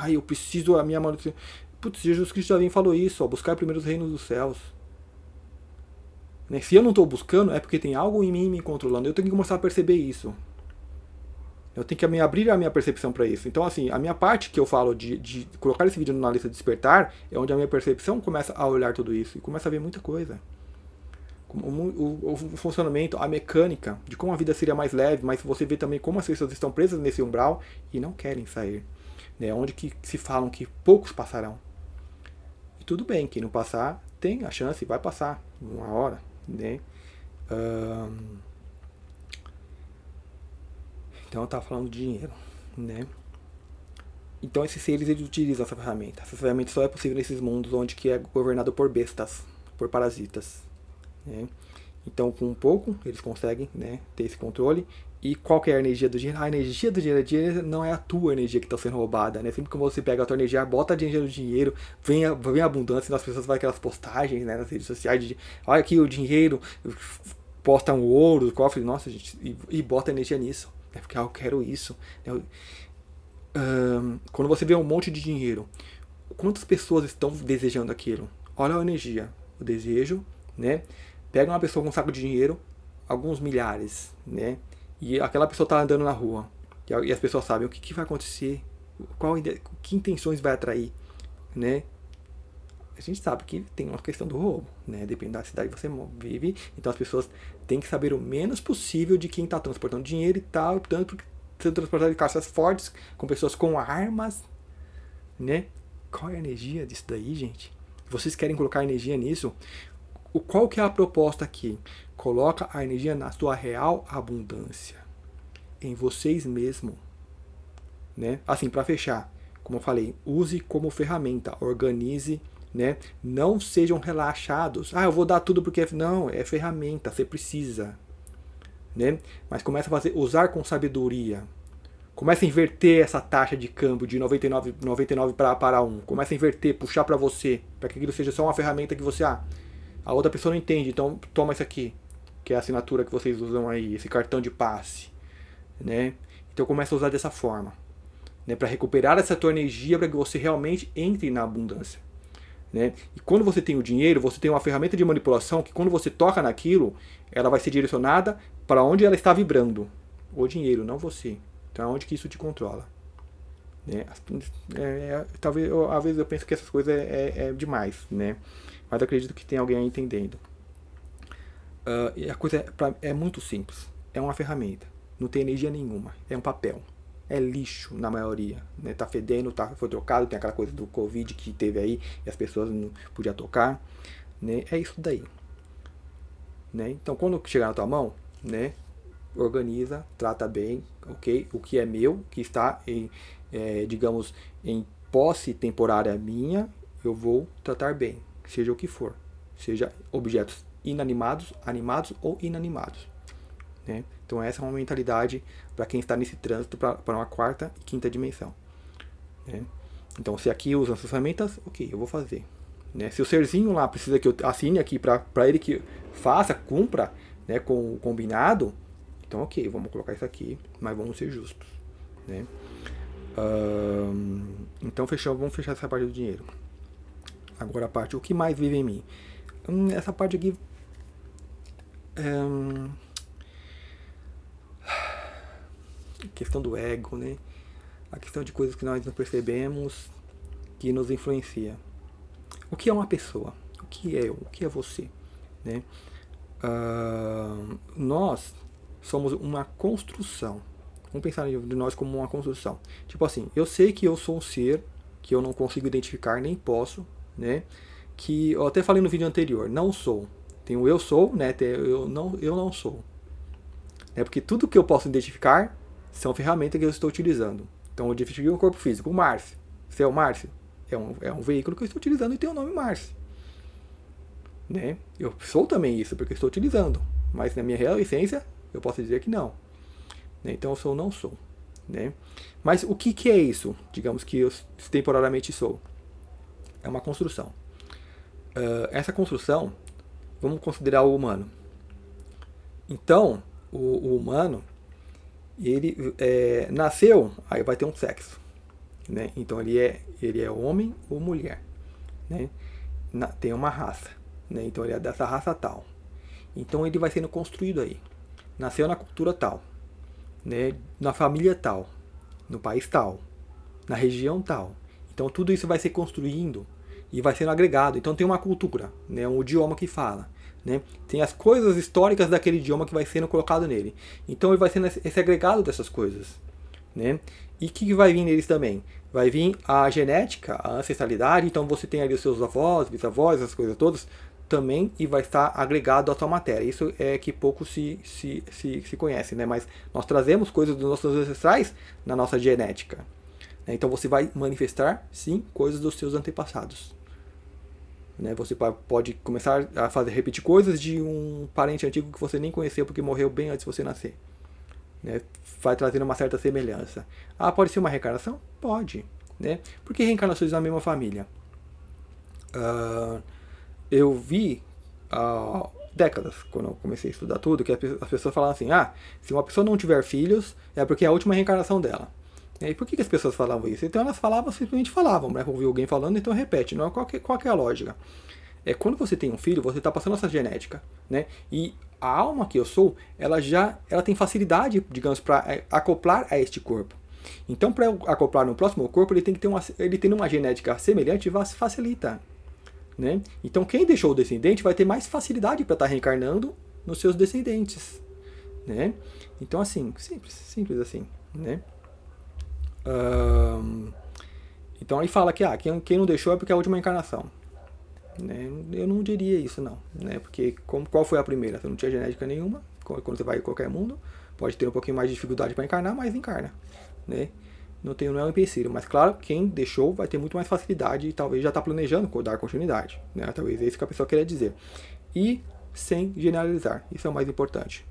Eu preciso a minha manutenção. Putz, Jesus Cristo já vem e falou isso, buscar primeiro os reinos dos céus. Né? Se eu não estou buscando, é porque tem algo em mim me controlando. Eu tenho que começar a perceber isso. Eu tenho que abrir a minha percepção para isso. Então, assim, a minha parte que eu falo de colocar esse vídeo na lista de despertar é onde a minha percepção começa a olhar tudo isso e começa a ver muita coisa. O funcionamento, a mecânica de como a vida seria mais leve, mas você vê também como as pessoas estão presas nesse umbral e não querem sair. Né? Onde que se falam que poucos passarão. E tudo bem, quem não passar tem a chance, vai passar uma hora. Né? Então eu estava falando de dinheiro, né? Então esses seres eles utilizam essa ferramenta. Essa ferramenta só é possível nesses mundos onde que é governado por bestas, por parasitas. Né? Então com um pouco eles conseguem, né, ter esse controle. E qual que é a energia do dinheiro? A energia do dinheiro não é a tua energia que está sendo roubada. Né? Sempre que você pega a tua energia, bota a energia do dinheiro, vem a abundância e as pessoas fazem aquelas postagens, né, nas redes sociais de olha aqui o dinheiro, posta um ouro, cofre, nossa gente, e bota energia nisso. É porque eu quero isso. Quando você vê um monte de dinheiro, quantas pessoas estão desejando aquilo? Olha a energia, o desejo, né? Pega uma pessoa com um saco de dinheiro, alguns milhares, né? E aquela pessoa está andando na rua. E as pessoas sabem o que vai acontecer. Que intenções vai atrair, né? A gente sabe que tem uma questão do roubo, né? Depende da cidade que você vive, então as pessoas têm que saber o menos possível de quem está transportando dinheiro e tal, tanto que sendo transportado de caixas fortes, com pessoas com armas, né? Qual é a energia disso daí, gente? Vocês querem colocar energia nisso? Qual que é a proposta aqui? Coloca a energia na sua real abundância, em vocês mesmos, né? Assim, para fechar, como eu falei, use como ferramenta, organize, né? Não sejam relaxados. Eu vou dar tudo porque não, é ferramenta, você precisa, né? Mas comece a usar com sabedoria. Comece a inverter essa taxa de câmbio de 99 para 1. Comece a inverter, puxar para você, para que aquilo seja só uma ferramenta que você a outra pessoa não entende, então toma isso aqui, que é a assinatura que vocês usam aí, esse cartão de passe, né? Então comece a usar dessa forma, né, para recuperar essa tua energia para que você realmente entre na abundância, né? E quando você tem o dinheiro, você tem uma ferramenta de manipulação que quando você toca naquilo, ela vai ser direcionada para onde ela está vibrando. O dinheiro, não você. Então, onde que isso te controla? Né? Talvez, às vezes eu penso que essas coisas é demais, né? Mas acredito que tem alguém aí entendendo. E a coisa é muito simples. É uma ferramenta. Não tem energia nenhuma. É um papel. É lixo na maioria. Né? Tá fedendo, foi trocado. Tem aquela coisa do Covid que teve aí e as pessoas não podiam tocar. Né? É isso daí. Né? Então, quando chegar na tua mão, né, organiza, trata bem, ok? O que é meu, que está em, digamos, em posse temporária minha, eu vou tratar bem, seja o que for. Seja objetos inanimados, animados ou inanimados. Né? Então essa é uma mentalidade para quem está nesse trânsito para uma quarta e quinta dimensão. Né? Então se aqui usam essas ferramentas, ok, eu vou fazer. Né? Se o serzinho lá precisa que eu assine aqui para ele que faça, cumpra, né, com o combinado, então ok, vamos colocar isso aqui, mas vamos ser justos. Né? Então vamos fechar essa parte do dinheiro. Agora a parte, o que mais vive em mim? Essa parte aqui... questão do ego, né? A questão de coisas que nós não percebemos que nos influencia. O que é uma pessoa? O que é eu? O que é você? Né? Nós somos uma construção. Vamos pensar de nós como uma construção. Tipo assim, eu sei que eu sou um ser que eu não consigo identificar, nem posso, né? Que eu até falei no vídeo anterior, não sou. Tem o eu sou, né? Tem eu não sou. É porque tudo que eu posso identificar são ferramentas que eu estou utilizando. Então eu identifiquei um corpo físico, o Márcio. Você é o Márcio? É um veículo que eu estou utilizando e tem o nome Márcio. Né? Eu sou também isso, porque eu estou utilizando. Mas na minha real essência, eu posso dizer que não. Né? Então eu sou ou não sou. Né? Mas o que é isso? Digamos que eu temporariamente sou. É uma construção. Essa construção, vamos considerar o humano. Então, o humano, ele nasceu, aí vai ter um sexo. Né? Então ele é homem ou mulher. Né? Tem uma raça. Né? Então ele é dessa raça tal. Então ele vai sendo construído aí. Nasceu na cultura tal. Né? Na família tal. No país tal. Na região tal. Então tudo isso vai ser construindo e vai sendo agregado. Então tem uma cultura, né? Um idioma que fala. Né? Tem as coisas históricas daquele idioma que vai sendo colocado nele. Então ele vai sendo esse agregado dessas coisas. Né? E o que vai vir neles também? Vai vir a genética, a ancestralidade. Então você tem ali os seus avós, bisavós, essas coisas todas também, e vai estar agregado à sua matéria. Isso é que pouco se conhece, né? Mas nós trazemos coisas dos nossos ancestrais na nossa genética. Então você vai manifestar, sim, coisas dos seus antepassados. Né? Você pode começar a repetir coisas de um parente antigo que você nem conheceu porque morreu bem antes de você nascer. Né? Vai trazendo uma certa semelhança. Pode ser uma reencarnação? Pode. Né? Por que reencarnações na mesma família? Eu vi há décadas, quando eu comecei a estudar tudo, que as pessoas falavam assim, se uma pessoa não tiver filhos, é porque é a última reencarnação dela. E por que as pessoas falavam isso? Então elas simplesmente falavam, né? Ouviu alguém falando, então repete. Não, qual que é a lógica? Quando você tem um filho, você está passando essa genética, né? E a alma que eu sou, ela tem facilidade, digamos, para acoplar a este corpo. Então, para acoplar no próximo corpo, ele tem uma genética semelhante facilita. Né? Então, quem deixou o descendente vai ter mais facilidade para estar reencarnando nos seus descendentes. Né? Então, assim, simples assim. Né? Então, aí fala que quem não deixou é porque é a última encarnação. Né? Eu não diria isso, não. Né? Porque qual foi a primeira? Você não tinha genética nenhuma. Quando você vai em qualquer mundo, pode ter um pouquinho mais de dificuldade para encarnar, mas encarna. Né? Não é um empecilho. Mas, claro, quem deixou vai ter muito mais facilidade e talvez já está planejando dar continuidade. Né? Talvez é isso que a pessoa queria dizer. E sem generalizar. Isso é o mais importante.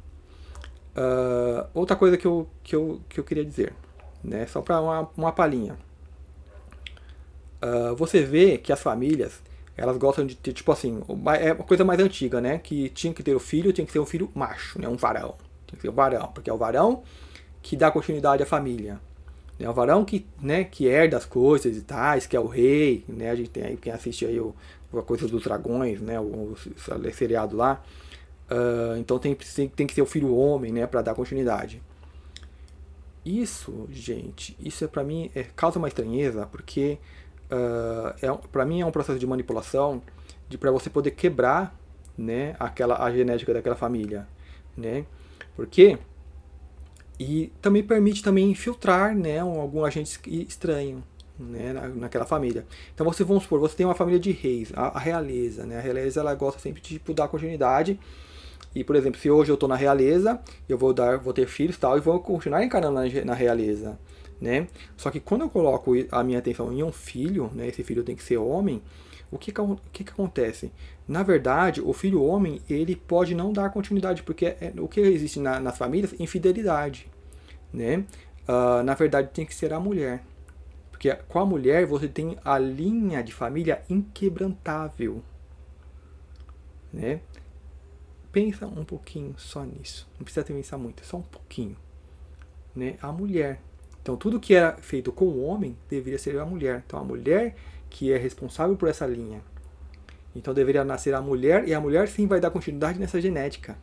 Outra coisa que eu queria dizer. Né? Só para uma palhinha. Você vê que as famílias elas gostam de ter, tipo assim, é uma coisa mais antiga, né? Que tinha que ter o filho, tinha que ser um filho macho, né? Um varão. Tinha que ser o varão, porque é o varão que dá continuidade à família. É o varão que, né, que herda as coisas e tais, que é o rei, né? A gente tem aí, quem assiste aí a coisa dos dragões, né? O seriado lá. Então tem que ser o filho homem, né? Pra dar continuidade. Isso, gente, isso pra mim causa uma estranheza, porque para mim é um processo de manipulação para você poder quebrar, né, a genética daquela família, né? Porque e também permite também infiltrar, né, algum agente estranho, né, naquela família. Então vamos supor, você tem uma família de reis, a realeza, né? A realeza ela gosta sempre de dar continuidade. E, por exemplo, se hoje eu estou na realeza, eu vou ter filhos e tal, e vou continuar encarnando na realeza. Né? Só que quando eu coloco a minha atenção em um filho, né, esse filho tem que ser homem, o que acontece? Na verdade, o filho homem ele pode não dar continuidade, porque o que existe nas famílias? Infidelidade. Né? Na verdade, tem que ser a mulher. Porque com a mulher você tem a linha de família inquebrantável. Né? Pensa um pouquinho só nisso. Não precisa pensar muito, só um pouquinho. Né? A mulher. Então, tudo que era feito com o homem deveria ser a mulher. Então, a mulher que é responsável por essa linha. Então, deveria nascer a mulher, e a mulher sim vai dar continuidade nessa genética.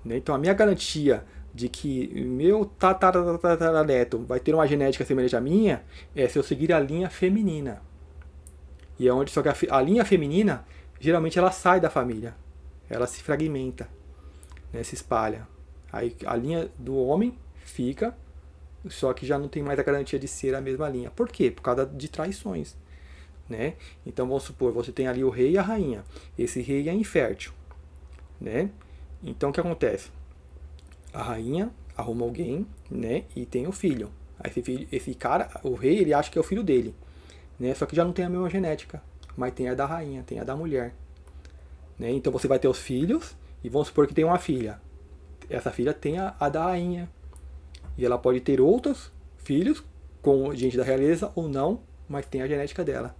Né? Então, a minha garantia de que meu tataraneto vai ter uma genética semelhante à minha é se eu seguir a linha feminina. E é onde, só que a linha feminina, geralmente ela sai da família. Ela se fragmenta, né? Se espalha. Aí a linha do homem fica, só que já não tem mais a garantia de ser a mesma linha. Por quê? Por causa de traições. Né? Então vamos supor, você tem ali o rei e a rainha. Esse rei é infértil. Né? Então o que acontece? A rainha arruma alguém, né? E tem o filho. Aí esse cara, o rei, ele acha que é o filho dele. Né? Só que já não tem a mesma genética. Mas tem a da rainha, tem a da mulher. Né? Então você vai ter os filhos, e vamos supor que tem uma filha. Essa filha tem a da rainha. E ela pode ter outros filhos com gente da realeza ou não, mas tem a genética dela.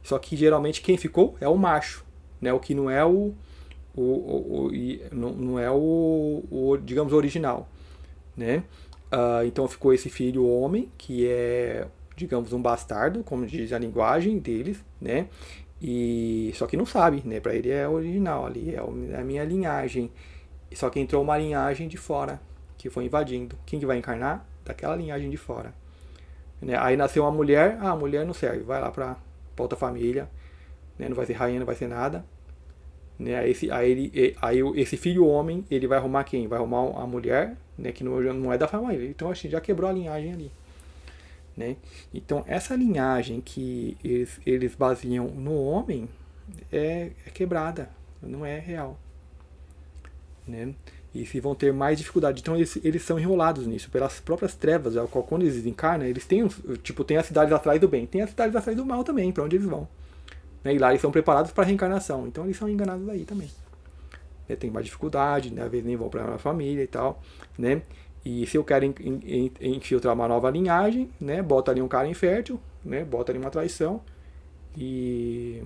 Só que geralmente quem ficou é o macho, né? O que não é não é o digamos, original. Né? Então ficou esse filho homem, que é, digamos, um bastardo, como diz a linguagem deles, né? E só que não sabe, né? Para ele é original, ali é a minha linhagem. Só que entrou uma linhagem de fora, que foi invadindo. Quem que vai encarnar? Daquela linhagem de fora. Né? Aí nasceu uma mulher, a mulher não serve, vai lá para outra família, né? Não vai ser rainha, não vai ser nada. Né? Aí esse filho homem, ele vai arrumar quem? Vai arrumar a mulher, né? Que não é da família. Então assim, já quebrou a linhagem ali. Né? Então essa linhagem que eles baseiam no homem é quebrada, não é real. Né? E se vão ter mais dificuldade. Então eles são enrolados nisso, pelas próprias trevas. Quando eles encarnam, eles têm, tipo, tem as cidades atrás do bem, tem as cidades atrás do mal também, para onde eles vão. Né? E lá eles são preparados para a reencarnação, então eles são enganados aí também. Né? Tem mais dificuldade, né? Às vezes nem vão para a família e tal. Né? E se eu quero infiltrar uma nova linhagem, né? Bota ali um cara infértil, né? Bota ali uma traição. E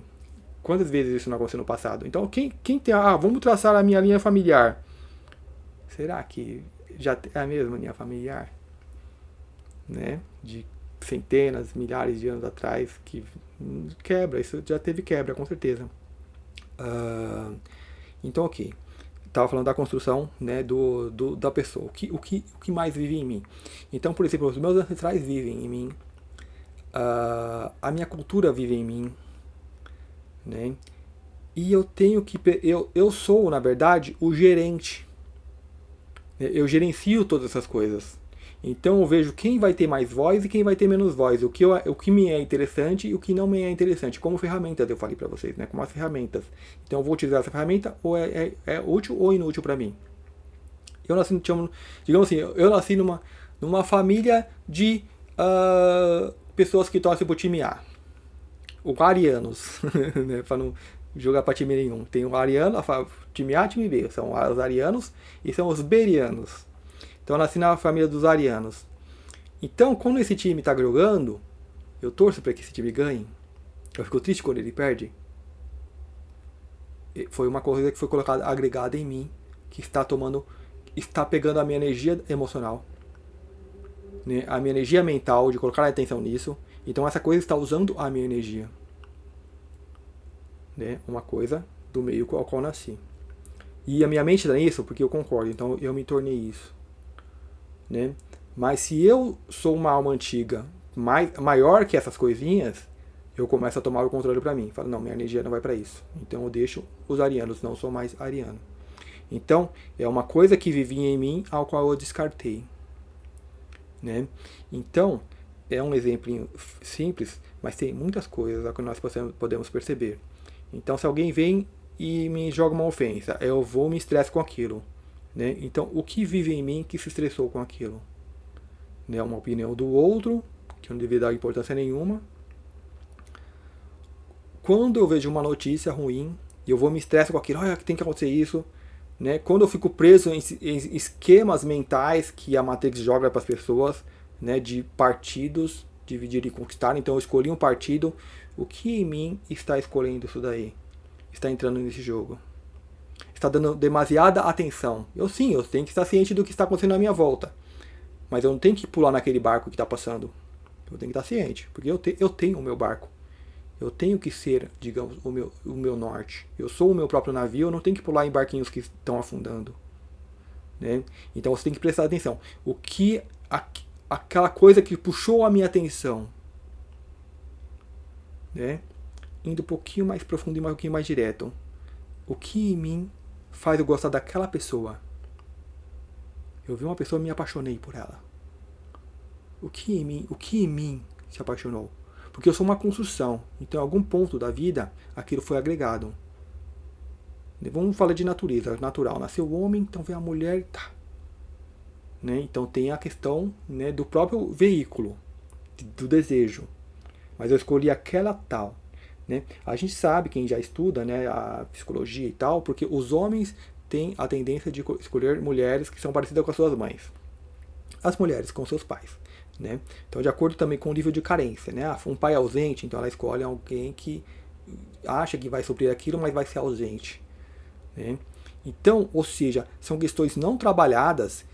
quantas vezes isso não aconteceu no passado? Então quem tem, vamos traçar a minha linha familiar. Será que já é a mesma linha familiar? Né? De centenas, milhares de anos atrás, que quebra, isso já teve quebra, com certeza. Então, ok. estava falando da construção, né, da pessoa. O que mais vive em mim? Então, por exemplo, os meus ancestrais vivem em mim. A minha cultura vive em mim. Né? E eu tenho que... Eu sou, na verdade, o gerente. Eu gerencio todas essas coisas. Então eu vejo quem vai ter mais voz e quem vai ter menos voz. O que me é interessante e o que não me é interessante. Como ferramentas, eu falei para vocês, né? Como as ferramentas. Então eu vou utilizar essa ferramenta, ou é útil ou inútil para mim. Eu nasci, digamos assim, eu nasci numa família de pessoas que torcem pro time A. O arianos, né? Para não jogar para time nenhum. Tem o ariano, time A e time B. São os arianos e são os berianos. Então eu nasci na família dos arianos. Então, quando esse time está jogando, eu torço para que esse time ganhe. Eu fico triste quando ele perde. Foi uma coisa que foi colocada, agregada em mim, que está pegando a minha energia emocional, né? A minha energia mental, de colocar atenção nisso. Então essa coisa está usando a minha energia. Né? Uma coisa do meio com o qual nasci. E a minha mente dá isso porque eu concordo. Então eu me tornei isso. Né? Mas se eu sou uma alma antiga maior que essas coisinhas, eu começo a tomar o controle para mim. Falo, não, minha energia não vai para isso. Então eu deixo os arianos, não sou mais ariano. Então é uma coisa que vivia em mim, ao qual eu descartei. Né? Então é um exemplo simples, mas tem muitas coisas que nós podemos perceber. Então se alguém vem e me joga uma ofensa, eu vou me estresso com aquilo. Né? Então, o que vive em mim que se estressou com aquilo? Né? Uma opinião do outro, que não deveria dar importância nenhuma. Quando eu vejo uma notícia ruim, eu vou me estresso com aquilo, olha, tem que acontecer isso. Né? Quando eu fico preso em esquemas mentais que a Matrix joga para as pessoas, né? De partidos, dividir e conquistar. Então, eu escolhi um partido. O que em mim está escolhendo isso daí? Está entrando nesse jogo. Está dando demasiada atenção. Eu tenho que estar ciente do que está acontecendo à minha volta. Mas eu não tenho que pular naquele barco que está passando. Eu tenho que estar ciente, porque eu tenho o meu barco. Eu tenho que ser, digamos, o meu norte. Eu sou o meu próprio navio, eu não tenho que pular em barquinhos que estão afundando. Né? Então você tem que prestar atenção. Aquela coisa que puxou a minha atenção. Né? Indo um pouquinho mais profundo e um pouquinho mais direto. O que em mim faz eu gostar daquela pessoa? Eu vi uma pessoa e me apaixonei por ela. O que em mim se apaixonou? Porque eu sou uma construção. Então, em algum ponto da vida, aquilo foi agregado. Vamos falar de natureza, natural. Nasceu o homem, então vem a mulher, tá. Né? Então tem a questão, né, do próprio veículo, do desejo. Mas eu escolhi aquela tal. Né? A gente sabe, quem já estuda, né, a psicologia e tal, porque os homens têm a tendência de escolher mulheres que são parecidas com as suas mães. As mulheres com seus pais. Né? Então, de acordo também com o nível de carência. Né? Um pai ausente, então ela escolhe alguém que acha que vai suprir aquilo, mas vai ser ausente. Né? Então, ou seja, são questões não trabalhadas,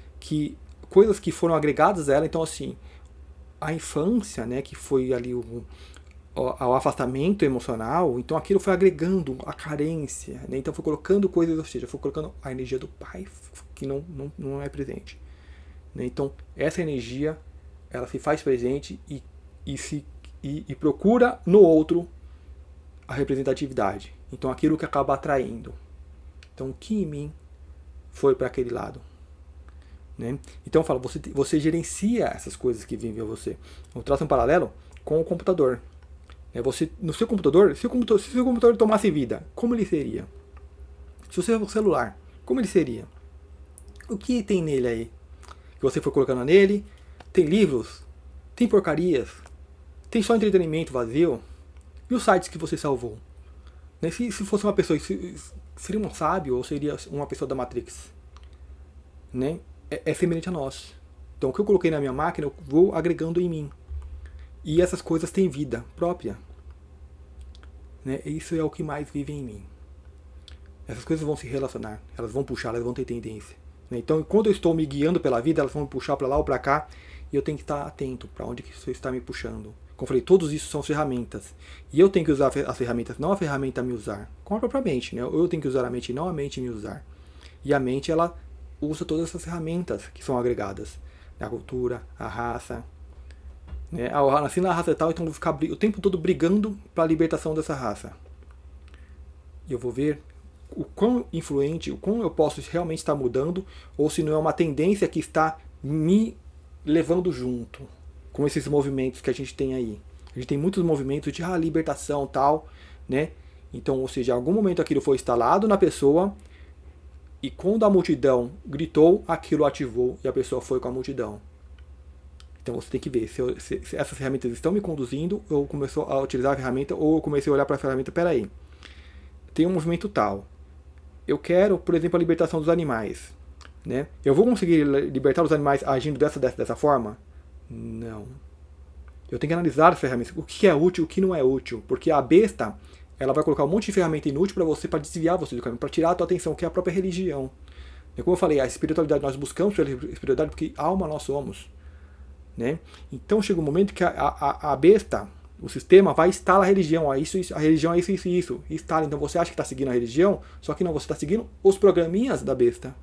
coisas que foram agregadas a ela. Então, assim, a infância, né, que foi ali ao afastamento emocional, então aquilo foi agregando a carência, né? Então foi colocando coisas, ou seja, foi colocando a energia do pai que não é presente, né? Então essa energia, ela se faz presente e procura no outro a representatividade. Então aquilo que acaba atraindo. Então o que em mim foi para aquele lado? Né? Então eu falo, você gerencia essas coisas que vivem em você. Eu traço um paralelo com o computador. No seu computador, se o computador tomasse vida, como ele seria? Se o seu celular, como ele seria? O que tem nele aí? Que você foi colocando nele? Tem livros? Tem porcarias? Tem só entretenimento vazio? E os sites que você salvou? Né? Se fosse uma pessoa, seria um sábio ou seria uma pessoa da Matrix? Né? É semelhante a nós. Então o que eu coloquei na minha máquina, eu vou agregando em mim. E essas coisas têm vida própria. Né? Isso é o que mais vive em mim. Essas coisas vão se relacionar, elas vão puxar, elas vão ter tendência. Né? Então, quando eu estou me guiando pela vida, elas vão me puxar para lá ou para cá, e eu tenho que estar atento para onde que isso está me puxando. Como eu falei, todos isso são ferramentas. E eu tenho que usar as ferramentas, não a ferramenta me usar. Com a própria mente. Né? Eu tenho que usar a mente, não a mente me usar. E a mente, ela usa todas essas ferramentas que são agregadas. A cultura, a raça. Né? Eu nasci na raça tal, então eu vou ficar o tempo todo brigando para a libertação dessa raça. E eu vou ver o quão influente, o quão eu posso realmente estar mudando, ou se não é uma tendência que está me levando junto com esses movimentos que a gente tem aí. A gente tem muitos movimentos de libertação tal, né? Então, ou seja, em algum momento aquilo foi instalado na pessoa e quando a multidão gritou, aquilo ativou e a pessoa foi com a multidão. Então você tem que ver se essas ferramentas estão me conduzindo, ou começou a utilizar a ferramenta, ou eu comecei a olhar para a ferramenta, peraí, tem um movimento tal. Eu quero, por exemplo, a libertação dos animais. Né? Eu vou conseguir libertar os animais agindo dessa forma? Não. Eu tenho que analisar as ferramentas. O que é útil, o que não é útil. Porque a besta, ela vai colocar um monte de ferramenta inútil para você, para desviar você do caminho, para tirar a tua atenção, que é a própria religião. E como eu falei, a espiritualidade, nós buscamos pela espiritualidade porque alma nós somos. Né? Então chega um momento que a besta, o sistema, vai instalar a religião. A religião é isso. Instala. Então você acha que está seguindo a religião, só que não, você está seguindo os programinhas da besta.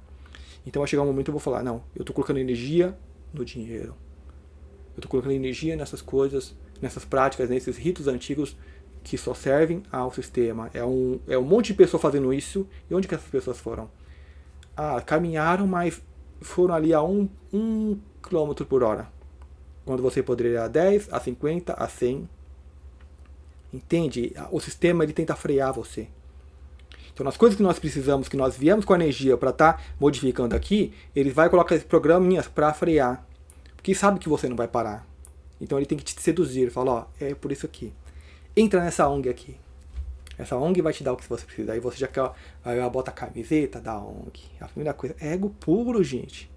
Então vai chegar um momento que eu vou falar, não, eu estou colocando energia no dinheiro. Eu estou colocando energia nessas coisas, nessas práticas, nesses ritos antigos que só servem ao sistema. É um monte de pessoas fazendo isso. E onde que essas pessoas foram? Caminharam, mas foram ali a 1 km por hora. Quando você poderia ir a 10, a 50, a 100. Entende? O sistema, ele tenta frear você. Então, nas coisas que nós precisamos, que nós viemos com a energia para estar modificando aqui, ele vai colocar esses programinhas para frear. Porque sabe que você não vai parar. Então ele tem que te seduzir. Fala, é por isso aqui. Entra nessa ONG aqui. Essa ONG vai te dar o que você precisa. Aí você já quer, aí bota a camiseta da ONG. A primeira coisa, é ego puro, gente.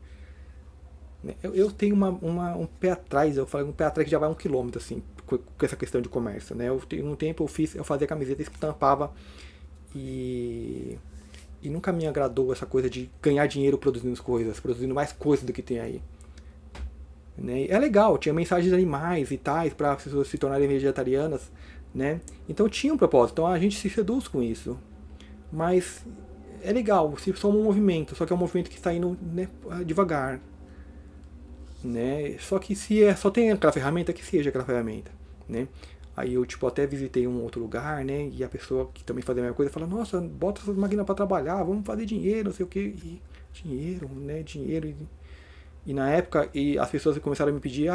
Eu tenho um pé atrás, eu falei um pé atrás que já vai 1 quilômetro, assim, com essa questão de comércio, né? Um tempo eu fazia camiseta e estampava e nunca me agradou essa coisa de ganhar dinheiro produzindo coisas, produzindo mais coisas do que tem aí. Né? É legal, tinha mensagens animais e tais para as pessoas se tornarem vegetarianas, né? Então tinha um propósito, então a gente se seduz com isso. Mas é legal, se só um movimento, só que é um movimento que está indo, né, devagar. Né? Só que se só tem aquela ferramenta, que seja aquela ferramenta. Né? Aí eu até visitei um outro lugar, né? E a pessoa que também fazia a mesma coisa fala, nossa, bota essas máquinas para trabalhar, vamos fazer dinheiro, não sei o que. E dinheiro, né? Dinheiro. E na época, as pessoas começaram a me pedir,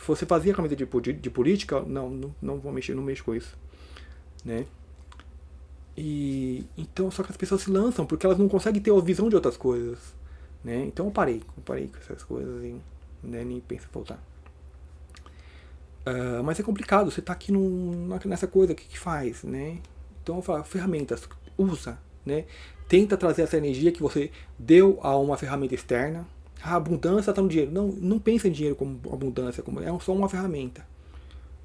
você fazia camisa de política? Não vou mexer, não mexo com isso. Né? E então, só que as pessoas se lançam, porque elas não conseguem ter a visão de outras coisas. Né? Então eu parei com essas coisas e, né, nem penso em voltar. Mas é complicado, você tá aqui nessa coisa, o que faz, né? Então eu falo, ferramentas, usa, né? Tenta trazer essa energia que você deu a uma ferramenta externa. A abundância está no dinheiro. Não pensa em dinheiro como abundância, é só uma ferramenta.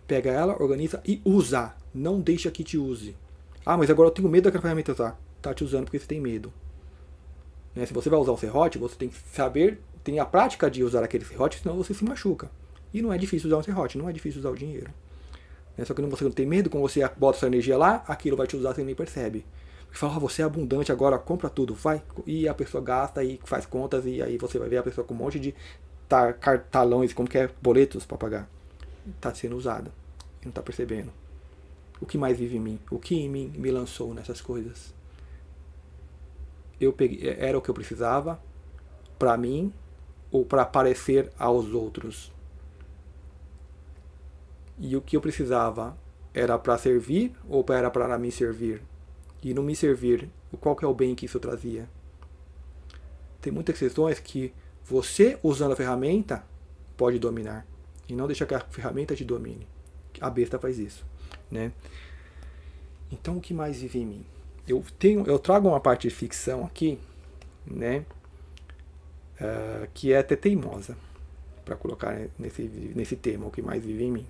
Pega ela, organiza e usa. Não deixa que te use. Mas agora eu tenho medo daquela ferramenta usar. Tá te usando porque você tem medo. Né? Se você vai usar um serrote, você tem que saber, tem a prática de usar aquele serrote, senão você se machuca. E não é difícil usar um serrote, não é difícil usar o dinheiro. Né? Só que você não tem medo, quando você bota sua energia lá, aquilo vai te usar, você nem percebe. Porque fala, você é abundante agora, compra tudo, vai. E a pessoa gasta e faz contas, e aí você vai ver a pessoa com um monte de talões, como que é, boletos para pagar. Está sendo usada, e não está percebendo. O que mais vive em mim? O que em mim me lançou nessas coisas? Eu peguei, era o que eu precisava para mim ou para aparecer aos outros? E o que eu precisava era para servir ou era para me servir? E não me servir, qual que é o bem que isso trazia? Tem muitas questões que você, usando a ferramenta, pode dominar. E não deixar que a ferramenta te domine. A besta faz isso. Né? Então o que mais vive em mim? Eu trago uma parte de ficção aqui, né? Que é até teimosa, para colocar nesse tema, o que mais vive em mim.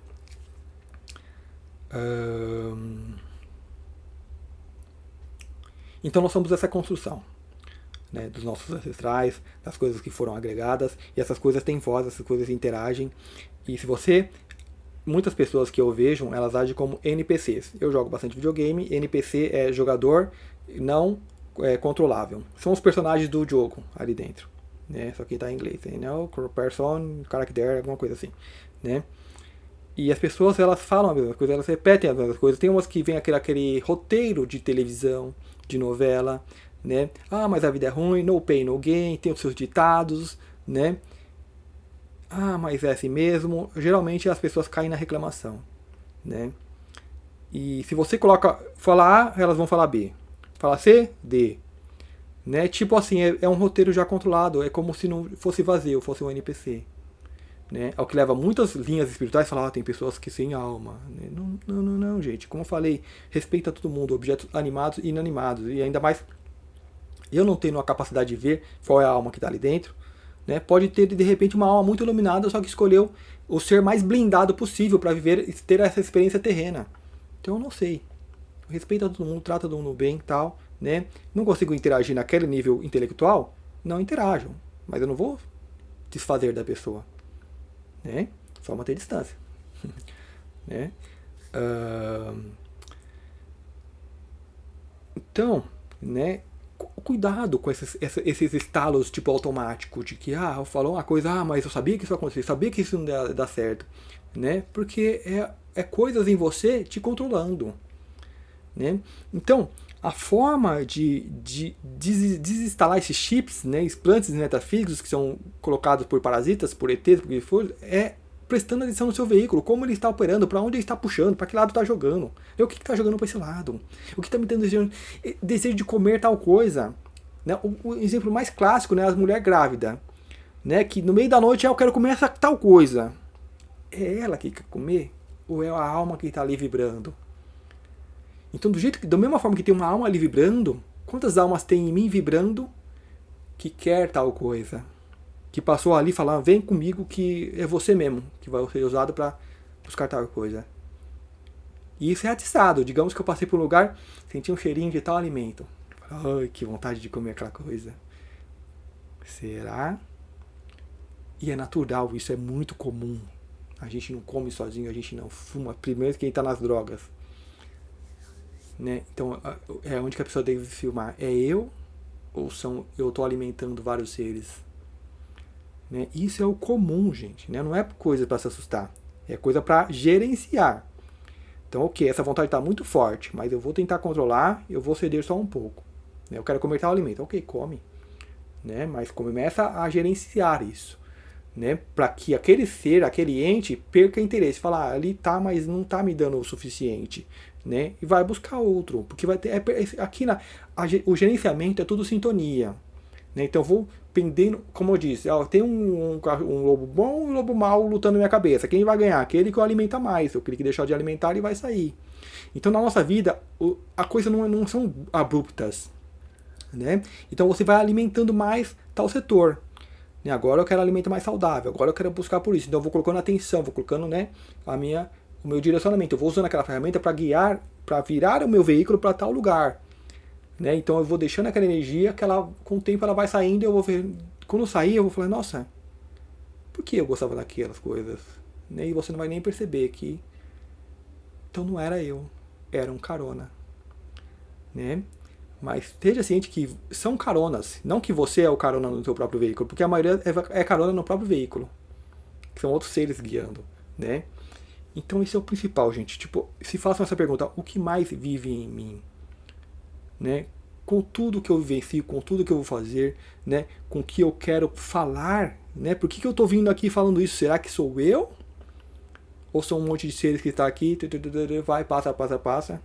Então nós somos essa construção, né, dos nossos ancestrais, das coisas que foram agregadas, e essas coisas têm voz, essas coisas interagem. E se você... Muitas pessoas que eu vejo, elas agem como NPCs. Eu jogo bastante videogame, NPC é jogador não controlável. São os personagens do jogo ali dentro, né? Só que tá em inglês, né? Person, character, alguma coisa assim, né? E as pessoas, elas falam a mesma coisa, elas repetem as mesmas coisas. Tem umas que vem aquele roteiro de televisão, de novela, né? Ah, mas a vida é ruim, no pain, no gain, tem os seus ditados, né? Ah, mas é assim mesmo. Geralmente as pessoas caem na reclamação, né? E se você coloca, fala A, elas vão falar B. Fala C, D. Né? Tipo assim, é um roteiro já controlado, é como se não fosse vazio, fosse um NPC. Né? Ao que leva muitas linhas espirituais a falar, tem pessoas que sem alma. Né? Não, gente. Como eu falei, respeita todo mundo, objetos animados e inanimados. E ainda mais, eu não tendo a capacidade de ver qual é a alma que está ali dentro. Né? Pode ter, de repente, uma alma muito iluminada, só que escolheu o ser mais blindado possível para viver e ter essa experiência terrena. Então eu não sei. Respeita todo mundo, trata todo mundo bem e tal. Né? Não consigo interagir naquele nível intelectual? Não interajo. Mas eu não vou desfazer da pessoa. Né? Só manter distância. Né? Então, né? Cuidado com esses estalos tipo automático de que eu falo uma coisa, mas eu sabia que isso ia acontecer, sabia que isso não ia dar certo, né? Porque é coisas em você te controlando, né? Então, a forma de desinstalar esses chips, né, implantes metafísicos que são colocados por parasitas, por ETs, por que for, é prestando atenção no seu veículo, como ele está operando, para onde ele está puxando, para que lado está jogando, o que está jogando para esse lado, o que está me dando desejo de comer tal coisa. Né? O exemplo mais clássico, né, as mulheres grávidas, né, que no meio da noite eu quero comer essa tal coisa. É ela que quer comer? Ou é a alma que está ali vibrando? Então, da mesma forma que tem uma alma ali vibrando, quantas almas tem em mim vibrando que quer tal coisa? Que passou ali e falou, vem comigo que é você mesmo que vai ser usado para buscar tal coisa. E isso é atiçado. Digamos que eu passei por um lugar, senti um cheirinho de tal alimento. Ai, que vontade de comer aquela coisa. Será? E é natural, isso é muito comum. A gente não come sozinho, a gente não fuma. Primeiro quem está nas drogas. Né? Então, é onde que a pessoa deve filmar. É eu ou eu estou alimentando vários seres? Né? Isso é o comum, gente. Né? Não é coisa para se assustar. É coisa para gerenciar. Então, ok, essa vontade está muito forte, mas eu vou tentar controlar, eu vou ceder só um pouco. Né? Eu quero comer tal alimento. Ok, come. Né? Mas começa a gerenciar isso. Né? Para que aquele ser, aquele ente, perca interesse. Falar, ali tá, mas não tá me dando o suficiente. Né? E vai buscar outro. Porque vai ter. Aqui o gerenciamento é tudo sintonia. Né? Então eu vou pendendo, como eu disse, tem um lobo bom e um lobo mau lutando na minha cabeça. Quem vai ganhar? Aquele que eu alimenta mais. Aquele que deixar de alimentar, ele vai sair. Então na nossa vida, a coisa não são abruptas. Né? Então você vai alimentando mais tal setor. Né? Agora eu quero alimento mais saudável. Agora eu quero buscar por isso. Então eu vou colocando atenção, vou colocando, né, o meu direcionamento. Eu vou usando aquela ferramenta para guiar, para virar o meu veículo para tal lugar. Né? Então eu vou deixando aquela energia que ela, com o tempo ela vai saindo e eu vou ver. Quando eu sair, eu vou falar, nossa, por que eu gostava daquelas coisas? Né? E você não vai nem perceber que então não era eu, era um carona. Né? Mas esteja ciente que são caronas, não que você é o carona no seu próprio veículo, porque a maioria é carona no próprio veículo, que são outros seres guiando. Né? Então esse é o principal, gente. Tipo, se façam essa pergunta, o que mais vive em mim? Né? Com tudo que eu vivencio, com tudo que eu vou fazer, né? Com o que eu quero falar, né? Por que eu estou vindo aqui falando isso? Será que sou eu? Ou são um monte de seres que está aqui, vai, passa.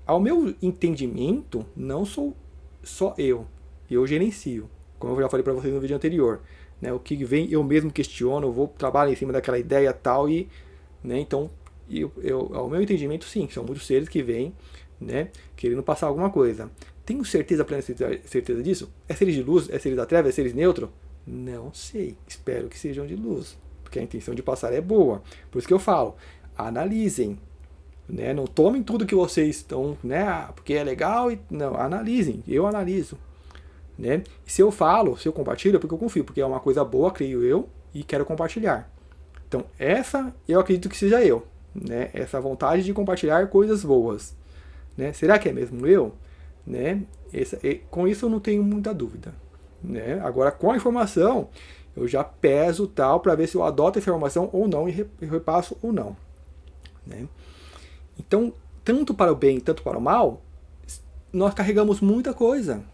Ao meu entendimento, não sou só eu. Eu gerencio, como eu já falei para vocês no vídeo anterior. Né? O que vem, eu mesmo questiono, eu vou trabalhar em cima daquela ideia tal e, né? Então, ao meu entendimento, sim, são muitos seres que vêm, né, querendo passar alguma coisa. Tenho certeza, plena certeza disso? É seres de luz? É seres da treva? É seres neutro? Não sei. Espero que sejam de luz. Porque a intenção de passar é boa. Por isso que eu falo, analisem. Né? Não tomem tudo que vocês estão, né, porque é legal. Não, analisem. Eu analiso. Né? E se eu falo, se eu compartilho, é porque eu confio. Porque é uma coisa boa, creio eu, e quero compartilhar. Então, essa eu acredito que seja eu. Né? Essa vontade de compartilhar coisas boas. Né? Será que é mesmo eu? né? Com isso eu não tenho muita dúvida, né? Agora, com a informação, eu já peso tal para ver se eu adoto essa informação ou não e repasso ou não, né? Então, tanto para o bem, tanto para o mal, nós carregamos muita coisa.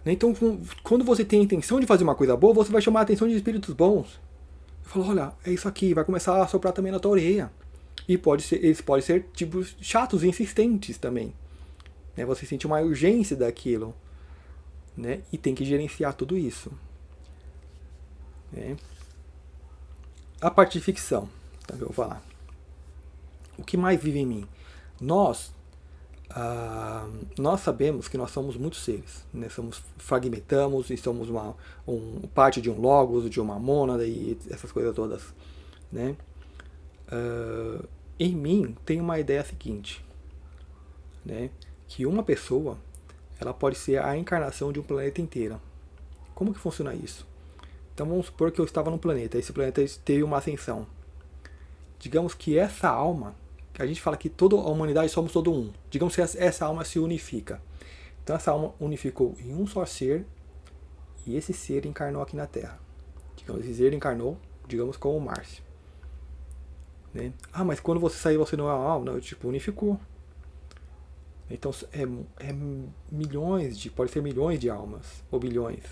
Então, quando você tem a intenção de fazer uma coisa boa, você vai chamar a atenção de espíritos bons. Eu falo, olha, é isso aqui, vai começar a soprar também na tua orelha. E eles podem ser tipo chatos e insistentes também. Né? Você sente uma urgência daquilo. Né? E tem que gerenciar tudo isso. Né? A parte de ficção, também vou falar. O que mais vive em mim? Nós sabemos que nós somos muitos seres, né? Fragmentamos e somos parte de um logos, de uma mônada e essas coisas todas, né? Em mim tem uma ideia seguinte, né? Que uma pessoa ela pode ser a encarnação de um planeta inteiro. Como que funciona isso? Então vamos supor que eu estava num planeta, esse planeta teve uma ascensão. Digamos que essa alma, que a gente fala que toda a humanidade somos todo um. Digamos que essa alma se unifica. Então essa alma unificou em um só ser e esse ser encarnou aqui na Terra. Digamos, esse ser encarnou, digamos, como o Márcio. Né? Ah, mas quando você sair você não é uma alma? Não, tipo, unificou. Então é milhões pode ser milhões de almas, ou bilhões.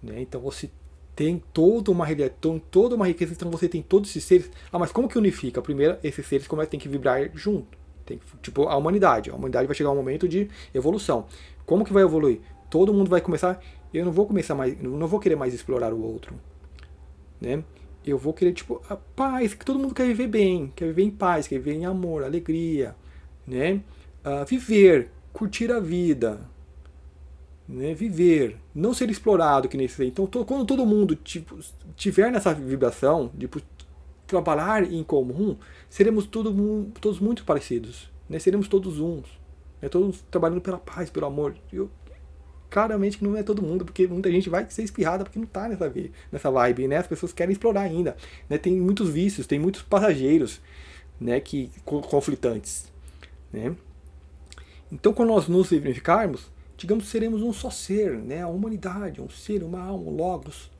Né? Então você tem toda uma realidade, toda uma riqueza, então você tem todos esses seres. Ah, mas como que unifica? Primeiro, esses seres tem que vibrar junto. Tipo, a humanidade vai chegar um momento de evolução. Como que vai evoluir? Todo mundo vai começar. Eu não vou querer mais explorar o outro. Né? Eu vou querer, tipo, a paz, que todo mundo quer viver bem, quer viver em paz, quer viver em amor, alegria. Né? Viver, curtir a vida. Né, viver, não ser explorado que nesse. Então, quando todo mundo tiver nessa vibração de trabalhar em comum, seremos todos muito parecidos, né? Seremos todos uns, né? Todos trabalhando pela paz, pelo amor. Claramente que não é todo mundo, porque muita gente vai ser espirrada porque não está nessa vibe, né? As pessoas querem explorar ainda, né? Tem muitos vícios, tem muitos passageiros, né? Conflitantes, né? Então, quando nós nos significarmos, digamos que seremos um só ser, né? A humanidade, um ser, uma alma, um logos.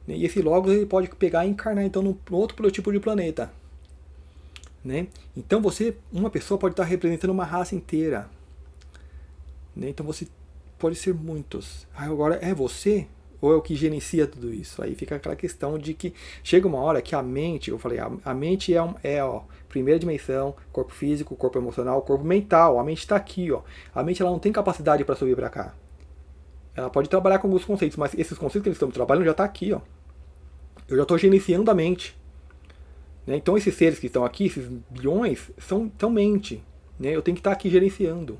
Né? E esse logos ele pode pegar e encarnar então num outro tipo de planeta. Né? Então uma pessoa pode estar representando uma raça inteira. Né? Então você pode ser muitos. Agora é você ou é o que gerencia tudo isso? Aí fica aquela questão de que chega uma hora que a mente, eu falei, a mente é primeira dimensão, corpo físico, corpo emocional, corpo mental. A mente está aqui, ó. A mente ela não tem capacidade para subir para cá. Ela pode trabalhar com alguns conceitos, mas esses conceitos que eles estão trabalhando já está aqui, ó. Eu já estou gerenciando a mente. Né? Então esses seres que estão aqui, esses bilhões, são mente. Né? Eu tenho que estar aqui gerenciando.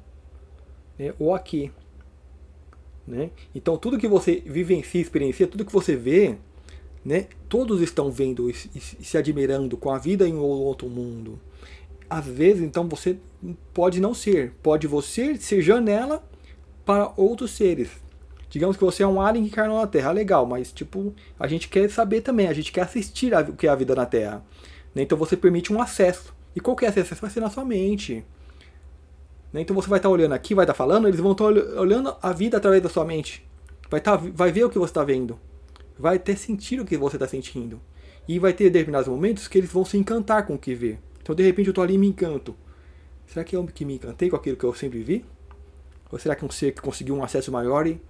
Né? Ou aqui. Né? Então tudo que você vivencia, experiencia, tudo que você vê, né? Todos estão vendo e se admirando com a vida em um outro mundo. Às vezes, então, você pode não ser. Pode você ser janela para outros seres. Digamos que você é um alien que encarnou na Terra. Legal, mas tipo, a gente quer saber também. A gente quer assistir o que é a vida na Terra. Né? Então você permite um acesso. E qual que é esse acesso? Vai ser na sua mente. Né? Então você vai estar olhando aqui, vai estar falando, eles vão estar olhando a vida através da sua mente. Vai ver o que você está vendo. Vai até sentir o que você está sentindo. E vai ter determinados momentos que eles vão se encantar com o que vê. Então, de repente, eu estou ali e me encanto. Será que eu que me encantei com aquilo que eu sempre vi? Ou será que é um ser que conseguiu um acesso maior e...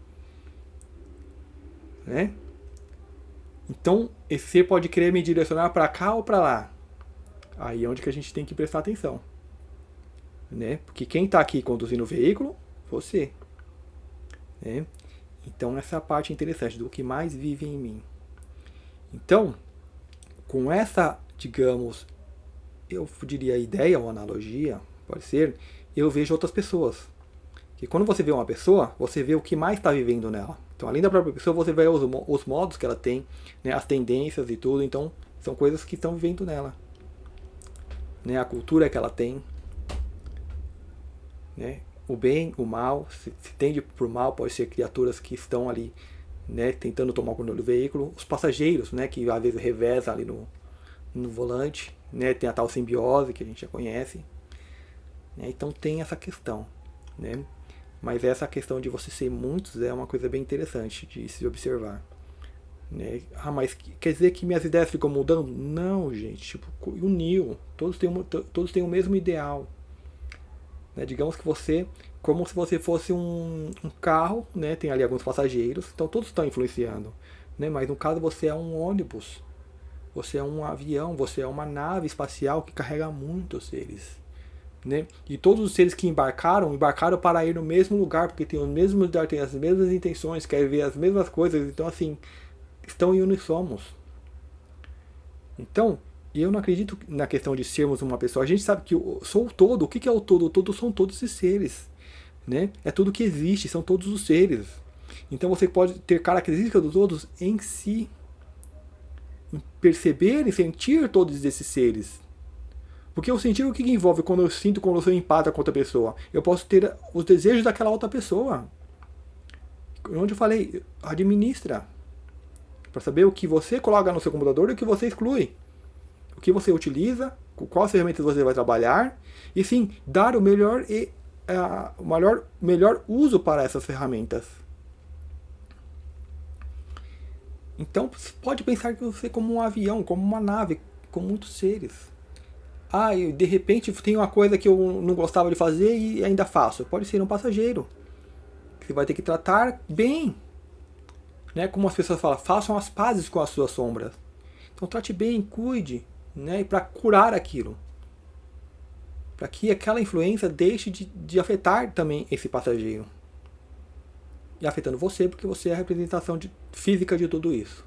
Né? Então, esse ser pode querer me direcionar para cá ou para lá. Aí é onde que a gente tem que prestar atenção. Né? Porque quem está aqui conduzindo o veículo, você. Né? Então essa parte é interessante, do que mais vive em mim. Então, com essa, digamos, eu diria ideia ou analogia, pode ser, eu vejo outras pessoas. Que quando você vê uma pessoa, você vê o que mais está vivendo nela. Então, além da própria pessoa, você vê os modos que ela tem, né, as tendências e tudo. Então, são coisas que estão vivendo nela. Né, a cultura que ela tem. Né, o bem, o mal, se tende por mal, pode ser criaturas que estão ali, né, tentando tomar o controle do veículo. Os passageiros, né, que às vezes revezam ali no volante. Né, tem a tal simbiose que a gente já conhece. Né, então tem essa questão. né? Mas essa questão de você ser muitos é uma coisa bem interessante de se observar, né? Ah, mas quer dizer que minhas ideias ficam mudando? Não, gente, tipo, uniu, todos têm o mesmo ideal, né? Digamos que você, como se você fosse um carro, né? Tem ali alguns passageiros, então todos estão influenciando, né? Mas no caso você é um ônibus, você é um avião, você é uma nave espacial que carrega muitos seres, né? E todos os seres que embarcaram para ir no mesmo lugar, porque têm os mesmos têm as mesmas intenções, querem ver as mesmas coisas, então assim, estão em uníssomos. Então, eu não acredito na questão de sermos uma pessoa. A gente sabe que eu sou o todo. O que é o todo? O todo são todos esses seres, né? É tudo que existe, são todos os seres. Então você pode ter características dos outros em si, em perceber e sentir todos esses seres. Porque o sentir, o que envolve quando eu sinto, quando eu sou empático com outra pessoa? Eu posso ter os desejos daquela outra pessoa. Onde eu falei, administra. Para saber o que você coloca no seu computador e o que você exclui. O que você utiliza, com quais ferramentas você vai trabalhar. E sim, dar o melhor melhor uso para essas ferramentas. Então, você pode pensar que você como um avião, como uma nave, com muitos seres. Ah, eu, de repente tem uma coisa que eu não gostava de fazer e ainda faço. Pode ser um passageiro. Você vai ter que tratar bem. Né? Como as pessoas falam, façam as pazes com as suas sombras. Então trate bem, cuide, né? Para curar aquilo. Para que aquela influência deixe de afetar também esse passageiro. E afetando você, porque você é a representação física de tudo isso.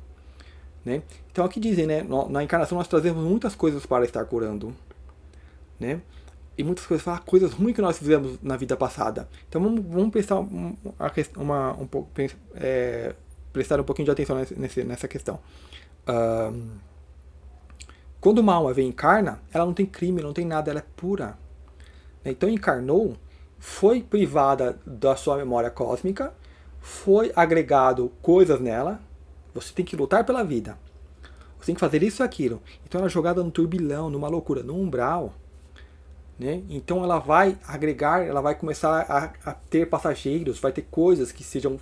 Né? Então aqui dizem, né? Na encarnação nós trazemos muitas coisas para estar curando. Né? E muitas coisas, coisas ruins que nós fizemos na vida passada. Então vamos prestar prestar um pouquinho de atenção nessa questão. Quando uma alma vem e encarna, ela não tem crime, não tem nada, ela é pura. Então encarnou, foi privada da sua memória cósmica, foi agregado coisas nela, você tem que lutar pela vida. Você tem que fazer isso e aquilo. Então ela é jogada no turbilhão, numa loucura, no umbral. Né? Então ela vai agregar, ela vai começar a ter passageiros, vai ter coisas que sejam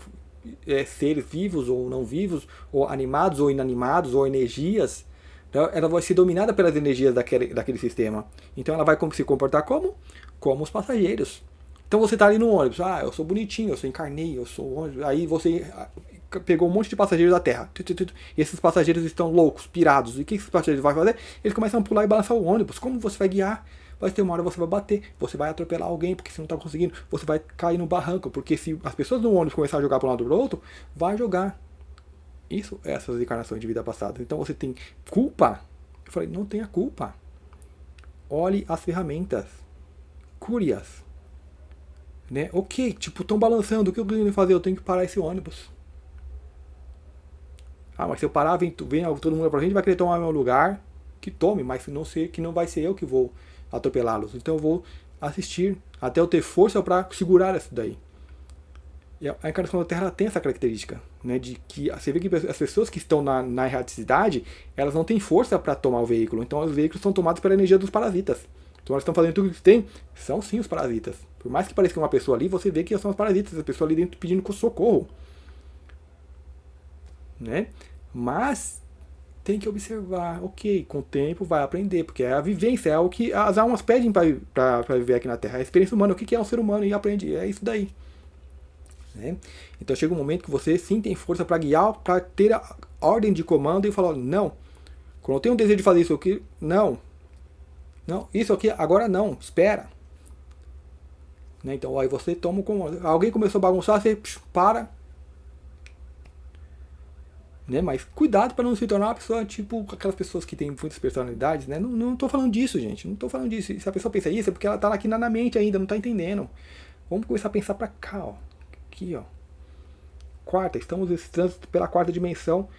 seres vivos ou não vivos, ou animados ou inanimados, ou energias. Então, ela vai ser dominada pelas energias daquele sistema. Então ela vai se comportar como? Como os passageiros. Então você está ali no ônibus, eu sou bonitinho, eu sou encarnei, eu sou ônibus. Aí você pegou um monte de passageiros da Terra. E esses passageiros estão loucos, pirados. E o que esses passageiros vão fazer? Eles começam a pular e balançar o ônibus. Como você vai guiar? Vai ter uma hora você vai bater, você vai atropelar alguém porque você não está conseguindo, você vai cair no barranco, porque se as pessoas no ônibus começarem a jogar para um lado ou para o outro, vai jogar. Isso é essas encarnações de vida passada. Então você tem culpa? Eu falei, não tenha culpa. Olhe as ferramentas. Cure-as. Né? Ok, tipo, estão balançando, o que eu tenho que fazer? Eu tenho que parar esse ônibus. Mas se eu parar, vem todo mundo pra gente, vai querer tomar meu lugar. Que tome, mas que não vai ser eu que vou atropelá-los. Então eu vou assistir até eu ter força para segurar isso daí. E a encarnação da Terra tem essa característica, né, de que você vê que as pessoas que estão na erraticidade, elas não têm força para tomar o veículo. Então os veículos são tomados pela energia dos parasitas. Então elas estão fazendo tudo que tem, são sim os parasitas. Por mais que pareça que é uma pessoa ali, você vê que são os parasitas, a pessoa ali dentro pedindo socorro. Né? Mas tem que observar, ok, com o tempo vai aprender, porque é a vivência, é o que as almas pedem para viver aqui na Terra, a experiência humana, o que é um ser humano, e aprende, é isso daí. Né? Então chega um momento que você sim tem força para guiar, para ter a ordem de comando e falar, não, quando eu tenho um desejo de fazer isso aqui, não, isso aqui agora não, espera. Né? Então aí você toma o comando, alguém começou a bagunçar, você para. Né? Mas cuidado para não se tornar uma pessoa tipo aquelas pessoas que têm muitas personalidades, né? Não estou falando disso, gente. Não estou falando disso. E se a pessoa pensa isso, é porque ela está aqui na mente ainda, não está entendendo. Vamos começar a pensar para cá, ó. Aqui, ó. Quarta, estamos nesse trânsito pela quarta dimensão.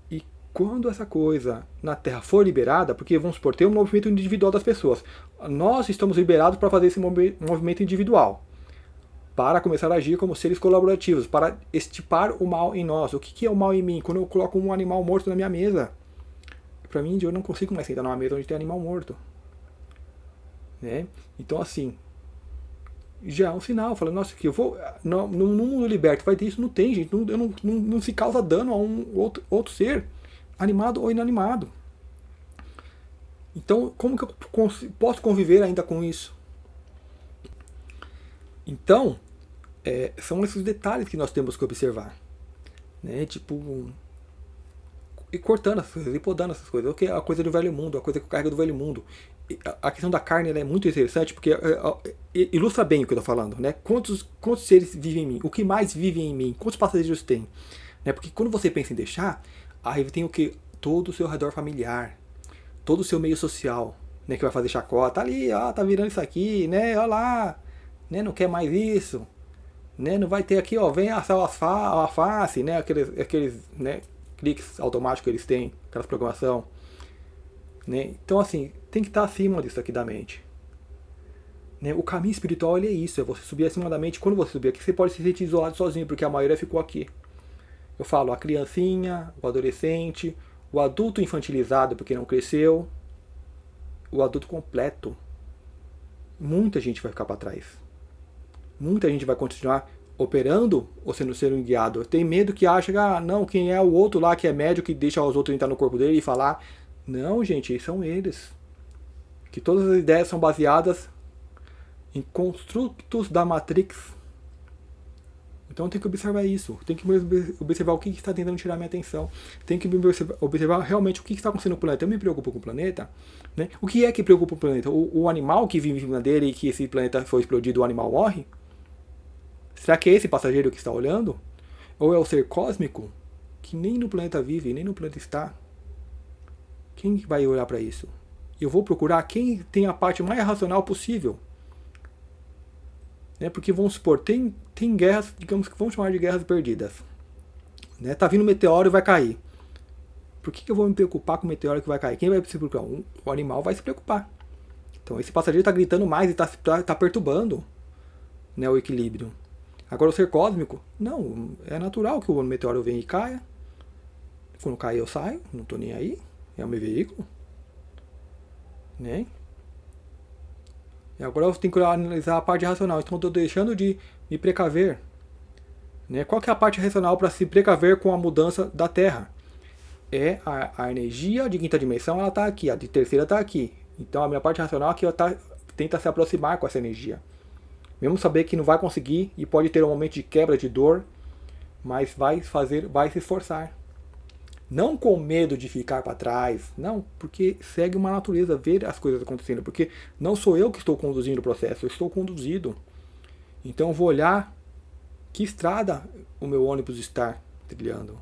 E quando essa coisa na Terra for liberada, porque vamos supor, tem um movimento individual das pessoas. Nós estamos liberados para fazer esse movimento individual. Para começar a agir como seres colaborativos, para extirpar o mal em nós. O que é o mal em mim? Quando eu coloco um animal morto na minha mesa, para mim eu não consigo mais sentar numa mesa onde tem animal morto. Né? Então assim, já é um sinal. Fala, nossa, que eu vou. No mundo liberto vai ter isso? Não tem, gente. Não se causa dano a um outro ser, animado ou inanimado. Então, como que eu posso conviver ainda com isso? Então, são esses detalhes que nós temos que observar. Né? Tipo, e cortando essas coisas, e podando essas coisas. O que é a coisa do velho mundo, a coisa que carrega do velho mundo. A questão da carne ela é muito interessante porque ilustra bem o que eu estou falando. Né? Quantos seres vivem em mim? O que mais vive em mim? Quantos passageiros tem? Né? Porque quando você pensa em deixar, aí tem o que? Todo o seu redor familiar, todo o seu meio social, né? Que vai fazer chacota. Tá ali, ó, tá virando isso aqui, né? Olha lá, né? Não quer mais isso. Né? Não vai ter aqui, ó, vem assar a alface, né? Aqueles né, cliques automáticos que eles têm, aquelas programação. Né? Então, assim, tem que estar acima disso aqui da mente. Né? O caminho espiritual ele é isso, é você subir acima da mente. Quando você subir aqui, você pode se sentir isolado sozinho, porque a maioria ficou aqui. Eu falo a criancinha, o adolescente, o adulto infantilizado porque não cresceu, o adulto completo. Muita gente vai ficar para trás. Muita gente vai continuar operando ou sendo guiado. Tem medo que acha que, não, quem é o outro lá que é médico que deixa os outros entrar no corpo dele e falar. Não, gente, são eles. Que todas as ideias são baseadas em construtos da Matrix. Então tem que observar isso. Tem que observar o que está tentando tirar minha atenção. Tem que observar realmente o que está acontecendo no planeta. Eu me preocupo com o planeta. Né? O que é que preocupa o planeta? O animal que vive em cima dele e que esse planeta foi explodido, o animal morre? Será que é esse passageiro que está olhando? Ou é o ser cósmico que nem no planeta vive, nem no planeta está? Quem vai olhar para isso? Eu vou procurar quem tem a parte mais racional possível. Né? Porque vamos supor, tem guerras, digamos que vamos chamar de guerras perdidas. Né? Tá vindo um meteoro e vai cair. Por que eu vou me preocupar com o meteoro que vai cair? Quem vai se preocupar? O animal vai se preocupar. Então esse passageiro está gritando mais e está perturbando, né, o equilíbrio. Agora o ser cósmico, não, é natural que o meteoro venha e caia. Quando cair eu saio, não estou nem aí, é o meu veículo. Né? E agora eu tenho que analisar a parte racional, então eu estou deixando de me precaver. Né? Qual que é a parte racional para se precaver com a mudança da Terra? É a energia de quinta dimensão, ela está aqui, a de terceira está aqui. Então a minha parte racional aqui tenta se aproximar com essa energia. Mesmo saber que não vai conseguir e pode ter um momento de quebra, de dor, mas vai se esforçar. Não com medo de ficar para trás, não, porque segue uma natureza, ver as coisas acontecendo, porque não sou eu que estou conduzindo o processo, eu estou conduzido. Então eu vou olhar que estrada o meu ônibus está trilhando.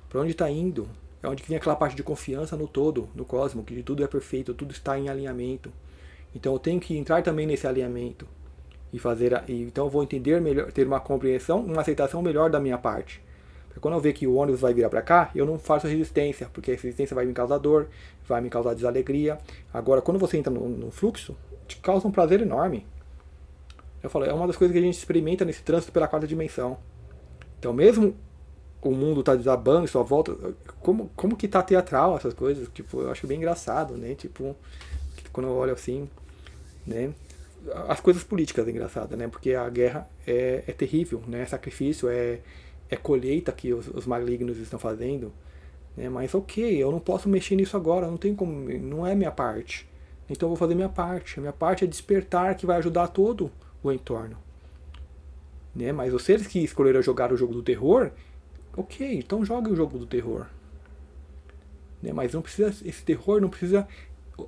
Para onde está indo? É onde que vem aquela parte de confiança no todo, no cosmos, que tudo é perfeito, tudo está em alinhamento. Então eu tenho que entrar também nesse alinhamento. Então eu vou entender melhor, ter uma compreensão, uma aceitação melhor da minha parte. Porque quando eu ver que o ônibus vai virar para cá, eu não faço resistência, porque a resistência vai me causar dor, vai me causar desalegria. Agora, quando você entra no fluxo, te causa um prazer enorme. Eu falo, é uma das coisas que a gente experimenta nesse trânsito pela quarta dimensão. Então, mesmo o mundo tá desabando e sua volta, como que tá teatral essas coisas? Tipo, eu acho bem engraçado, né? Tipo, quando eu olho assim, né? As coisas políticas é engraçada, né? Porque a guerra é terrível, né? É sacrifício, é colheita que os malignos estão fazendo, né? Mas ok, eu não posso mexer nisso agora, não tem como, não é minha parte. Então eu vou fazer minha parte. A minha parte é despertar, que vai ajudar todo o entorno, né? Mas os seres que escolheram jogar o jogo do terror, ok, então jogue o jogo do terror, né? Mas não precisa, esse terror não precisa.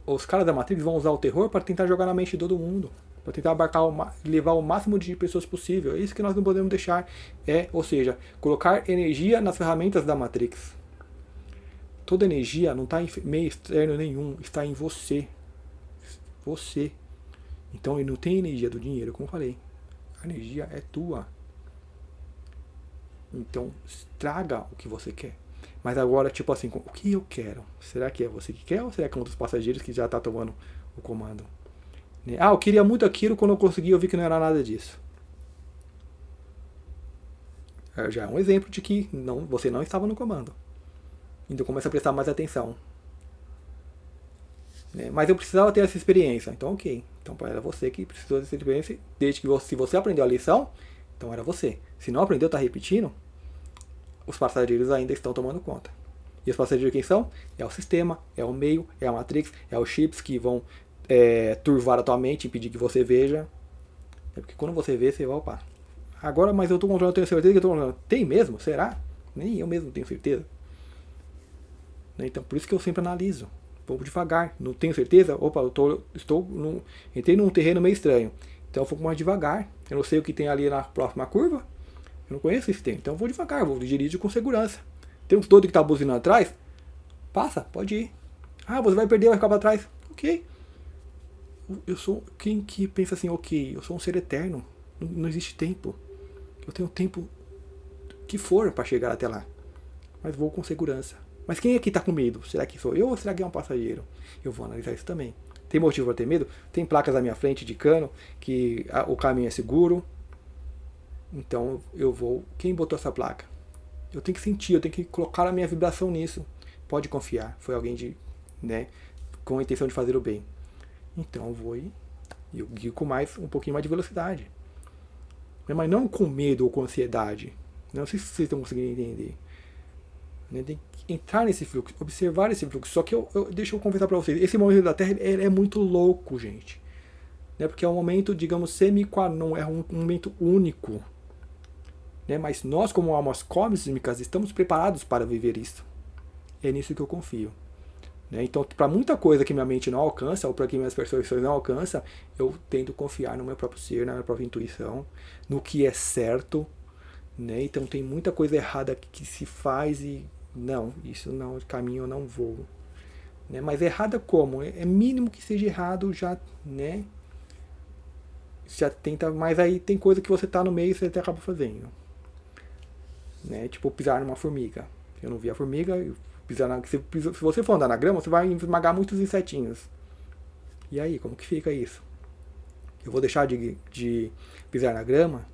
Os caras da Matrix vão usar o terror para tentar jogar na mente de todo mundo, para tentar levar o máximo de pessoas possível. É isso que nós não podemos deixar. Ou seja, colocar energia nas ferramentas da Matrix. Toda energia não está em meio externo nenhum, está em você. Você. Então ele não tem energia do dinheiro, como eu falei. A energia é tua. Então, traga o que você quer. Mas agora, tipo assim, o que eu quero? Será que é você que quer ou será que é um dos passageiros que já está tomando o comando? Eu queria muito aquilo, quando eu consegui eu vi que não era nada disso. Já é um exemplo de que você não estava no comando. Então começa a prestar mais atenção. né? Mas eu precisava ter essa experiência, então ok. Então era você que precisou dessa experiência, desde que se você aprendeu a lição, então era você. Se não aprendeu, está repetindo, os passageiros ainda estão tomando conta. E os passageiros quem são? É o sistema, é o meio, é a matrix, é os chips que vão turvar a tua mente, impedir que você veja. É porque quando você vê, você vai, opa. Agora, mas eu estou controlando, eu tenho certeza que eu estou controlando. Tem mesmo? Será? Nem eu mesmo tenho certeza. Então, por isso que eu sempre analiso. Vou devagar. Não tenho certeza? Opa, entrei num terreno meio estranho. Então eu vou mais devagar. Eu não sei o que tem ali na próxima curva. Eu não conheço esse tempo. Então eu vou devagar, vou dirigir com segurança. Tem uns doidos que tá buzinando atrás. Passa, pode ir. Ah, você vai perder, vai ficar pra trás. Ok. Eu sou quem que pensa assim, ok, eu sou um ser eterno. Não existe tempo. Eu tenho tempo que for para chegar até lá. Mas vou com segurança. Mas quem aqui tá com medo? Será que sou eu ou será que é um passageiro? Eu vou analisar isso também. Tem motivo para ter medo? Tem placas à minha frente de cano que o caminho é seguro. Então eu vou. Quem botou essa placa? Eu tenho que sentir, eu tenho que colocar a minha vibração nisso. Pode confiar. Foi alguém com a intenção de fazer o bem. Então eu vou e eu guio com um pouquinho mais de velocidade. Mas não com medo ou com ansiedade. Não sei se vocês estão conseguindo entender. Tem que entrar nesse fluxo, observar esse fluxo. Só que deixa eu conversar para vocês. Esse momento da Terra é muito louco, gente. Porque é um momento, digamos, semi-qua non. É um momento único. Mas nós, como almas cósmicas, estamos preparados para viver isso. É nisso que eu confio. Então, para muita coisa que minha mente não alcança, ou para que minhas percepções não alcançam, eu tento confiar no meu próprio ser, na minha própria intuição, no que é certo. Então, tem muita coisa errada que se faz e não, isso não, caminho eu não vou. Mas errada como? É mínimo que seja errado já, já tenta, mas aí tem coisa que você tá no meio e você até acaba fazendo. Tipo pisar numa formiga. Eu não vi a formiga, se você for andar na grama, você vai esmagar muitos insetinhos. E aí, como que fica isso? Eu vou deixar de pisar na grama?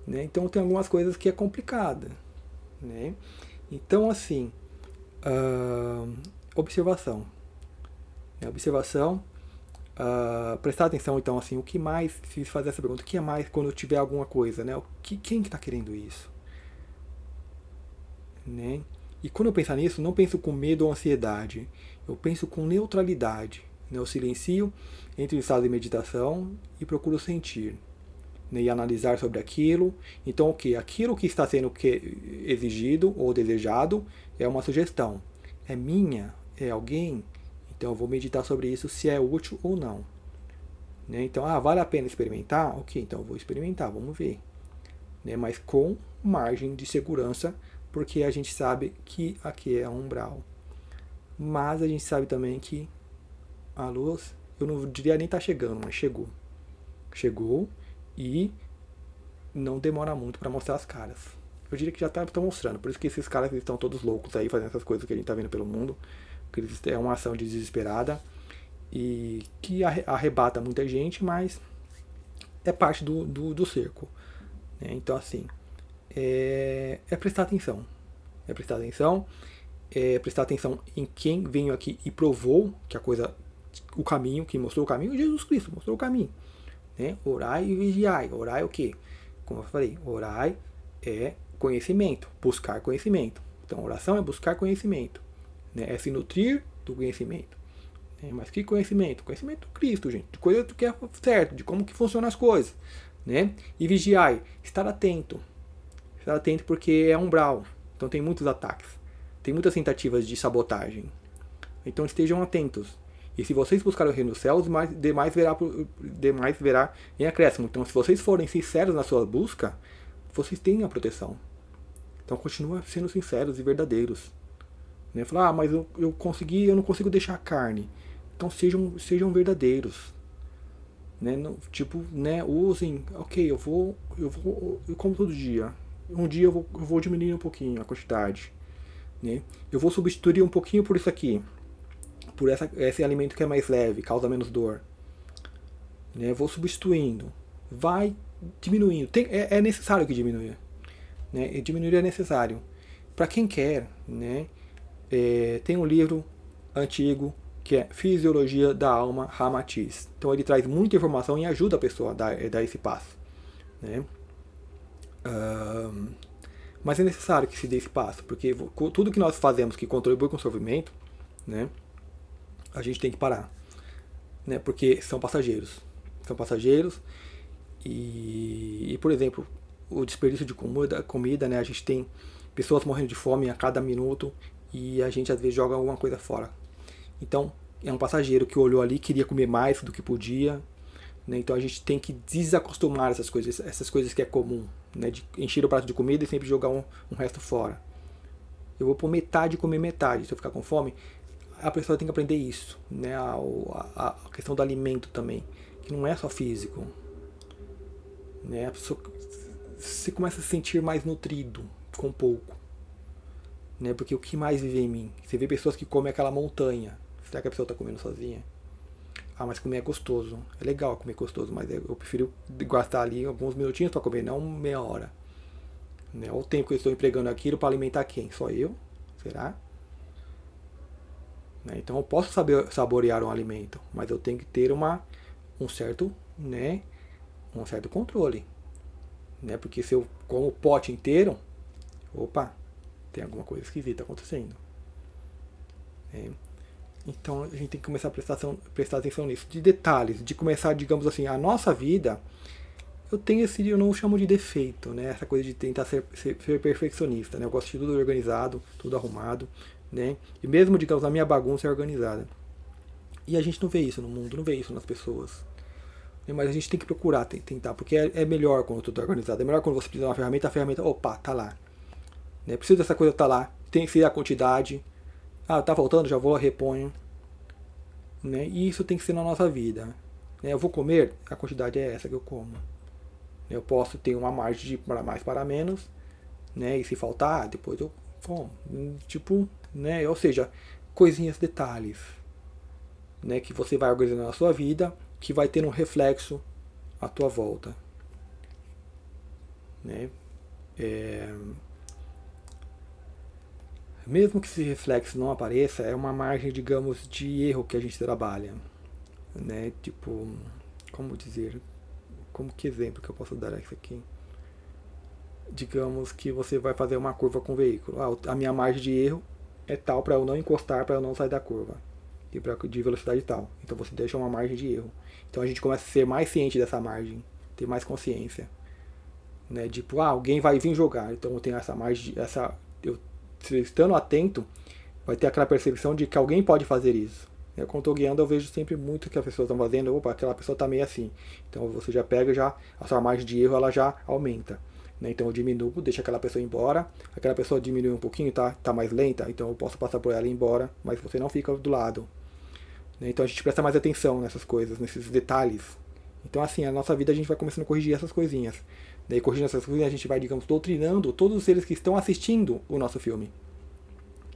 Então tem algumas coisas que é complicada. Então assim, observação. Observação, prestar atenção então assim, o que mais, se fazer essa pergunta, o que é mais quando eu tiver alguma coisa, quem que está querendo isso? E quando eu pensar nisso, não penso com medo ou ansiedade, eu penso com neutralidade. Eu silencio, entro em estado de meditação e procuro sentir. E analisar sobre aquilo. Então, o que? Aquilo que está sendo exigido ou desejado é uma sugestão. É minha? É alguém? Então, eu vou meditar sobre isso, se é útil ou não. Então, vale a pena experimentar? Ok, então eu vou experimentar, vamos ver. Mas com margem de segurança, porque a gente sabe que aqui é umbral. Mas a gente sabe também que a luz, eu não diria nem tá chegando, mas chegou. Chegou e não demora muito para mostrar as caras. Eu diria que já estão mostrando, por isso que esses caras estão todos loucos aí fazendo essas coisas que a gente tá vendo pelo mundo. Porque é uma ação desesperada e que arrebata muita gente, mas é parte do cerco. Então assim, é prestar atenção. É prestar atenção. É prestar atenção em quem veio aqui e provou que a coisa, o caminho, quem mostrou o caminho, Jesus Cristo mostrou o caminho. Orai e vigiai. Orai é o quê? Como eu falei, orai é conhecimento, buscar conhecimento. Então, oração é buscar conhecimento. É se nutrir do conhecimento. Mas que conhecimento? Conhecimento do Cristo, gente. De coisa que é certo, de como que funcionam as coisas. E vigiai, estar atento. Estar atento porque é umbral. Então tem muitos ataques. Tem muitas tentativas de sabotagem. Então estejam atentos. E se vocês buscarem o reino dos céus, demais verá em acréscimo. Então se vocês forem sinceros na sua busca, vocês têm a proteção. Então continua sendo sinceros e verdadeiros. Falar, mas eu não consigo deixar a carne. Então sejam verdadeiros. Usem, ok, eu como todo dia. Um dia eu vou diminuir um pouquinho a quantidade. Eu vou substituir um pouquinho por isso aqui. Por esse alimento que é mais leve, causa menos dor. Vou substituindo. Vai diminuindo. É necessário que diminua. E diminuir é necessário. Para quem quer, tem um livro antigo que é Fisiologia da Alma, Ramatiz. Então ele traz muita informação e ajuda a pessoa a dar esse passo. Né? Mas é necessário que se dê esse passo, porque tudo que nós fazemos que contribui com o sofrimento, né, a gente tem que parar. Né, porque são passageiros. São passageiros e, por exemplo, o desperdício de comida, né, a gente tem pessoas morrendo de fome a cada minuto e a gente às vezes joga alguma coisa fora. Então, é um passageiro que olhou ali, queria comer mais do que podia, né? Então a gente tem que desacostumar essas coisas que é comum, né? De encher o prato de comida e sempre jogar um resto fora. Eu vou pôr metade e comer metade. Se eu ficar com fome, a pessoa tem que aprender isso, né? A questão do alimento também, que não é só físico, né? A pessoa, você começa a se sentir mais nutrido com pouco, né? Porque o que mais vive em mim? Você vê pessoas que comem aquela montanha. Será que a pessoa está comendo sozinha? Ah, mas comer é gostoso. É legal comer gostoso, mas eu prefiro gastar ali alguns minutinhos para comer, não meia hora. Né? O tempo que eu estou empregando aquilo para alimentar quem? Só eu? Será? Né? Então eu posso saborear um alimento, mas eu tenho que ter um certo, né, um certo controle. Né? Porque se eu como o pote inteiro, opa, tem alguma coisa esquisita acontecendo. Então a gente tem que começar a prestar atenção nisso, de detalhes, de começar, digamos assim, a nossa vida. Eu não chamo de defeito, né? Essa coisa de tentar ser perfeccionista, né? Eu gosto de tudo organizado, tudo arrumado, né? E mesmo, digamos, a minha bagunça é organizada. E a gente não vê isso no mundo, não vê isso nas pessoas. Mas a gente tem que procurar tentar, porque é melhor quando tudo é organizado. É melhor quando você precisa de uma ferramenta, a ferramenta, opa, tá lá. Né? Preciso dessa coisa, tá lá. Tem que ser a quantidade. Ah, tá faltando, já vou, reponho. Né? E isso tem que ser na nossa vida. Né? Eu vou comer, a quantidade é essa que eu como. Eu posso ter uma margem de para mais, para menos. Né? E se faltar, depois eu como. Tipo, né? Ou seja, coisinhas, detalhes. Né? Que você vai organizando na sua vida, que vai ter um reflexo à tua volta. Né? Mesmo que esse reflexo não apareça, é uma margem, digamos, de erro que a gente trabalha. Né? Tipo, como dizer, como que exemplo que eu posso dar isso aqui? Digamos que você vai fazer uma curva com o veículo. A minha margem de erro é tal para eu não encostar, para eu não sair da curva. E de velocidade tal. Então você deixa uma margem de erro. Então a gente começa a ser mais ciente dessa margem, ter mais consciência. Né? Tipo, alguém vai vir jogar, então eu tenho essa margem, estando atento, vai ter aquela percepção de que alguém pode fazer isso. Quando estou guiando, eu vejo sempre muito que as pessoas estão fazendo, opa, aquela pessoa está meio assim. Então você já pega, a sua margem de erro ela já aumenta. Né? Então eu diminuo, deixo aquela pessoa embora, aquela pessoa diminui um pouquinho, tá mais lenta, então eu posso passar por ela e ir embora, mas você não fica do lado. Né? Então a gente presta mais atenção nessas coisas, nesses detalhes. Então assim, a nossa vida a gente vai começando a corrigir essas coisinhas. Daí corrigindo essas coisinhas a gente vai, digamos, doutrinando todos os seres que estão assistindo o nosso filme.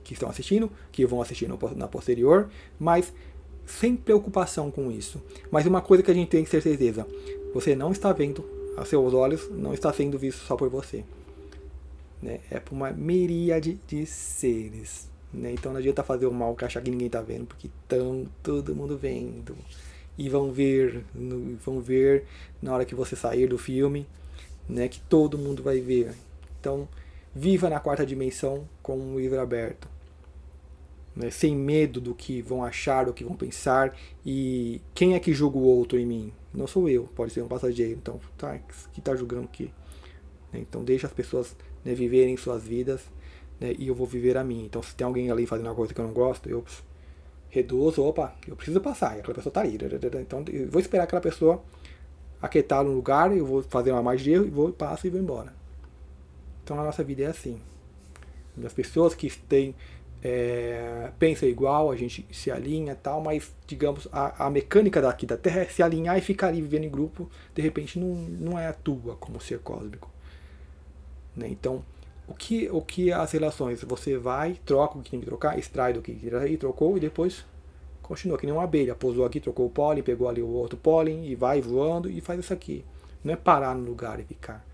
Que estão assistindo, que vão assistir na posterior, mas sem preocupação com isso. Mas uma coisa que a gente tem que ter certeza, você não está vendo, a seus olhos não está sendo visto só por você. Né? É por uma miríade de seres. Né? Então não adianta fazer o mal que achar que ninguém está vendo, porque estão todo mundo vendo. E vão ver na hora que você sair do filme, né, que todo mundo vai ver. Então, viva na quarta dimensão com um livro aberto. Né, sem medo do que vão achar, do que vão pensar. E quem é que julga o outro em mim? Não sou eu, pode ser um passageiro. Então, que está julgando o quê? Então, deixa as pessoas, né, viverem suas vidas, né, e eu vou viver a minha. Então, se tem alguém ali fazendo uma coisa que eu não gosto, eu reduzo, eu preciso passar, e aquela pessoa está ali. Então, eu vou esperar aquela pessoa aquietar no lugar, eu vou fazer uma margem de erro, passo e vou embora. Então, a nossa vida é assim. As pessoas que pensam igual, a gente se alinha e tal, mas, digamos, a mecânica daqui da Terra é se alinhar e ficar ali vivendo em grupo, de repente não é a tua como ser cósmico. Né? Então, o que as relações? Você vai, troca o que tem que trocar, extrai do que tem que extrair, trocou e depois continua, que nem uma abelha. Pousou aqui, trocou o pólen, pegou ali o outro pólen e vai voando e faz isso aqui. Não é parar no lugar e ficar.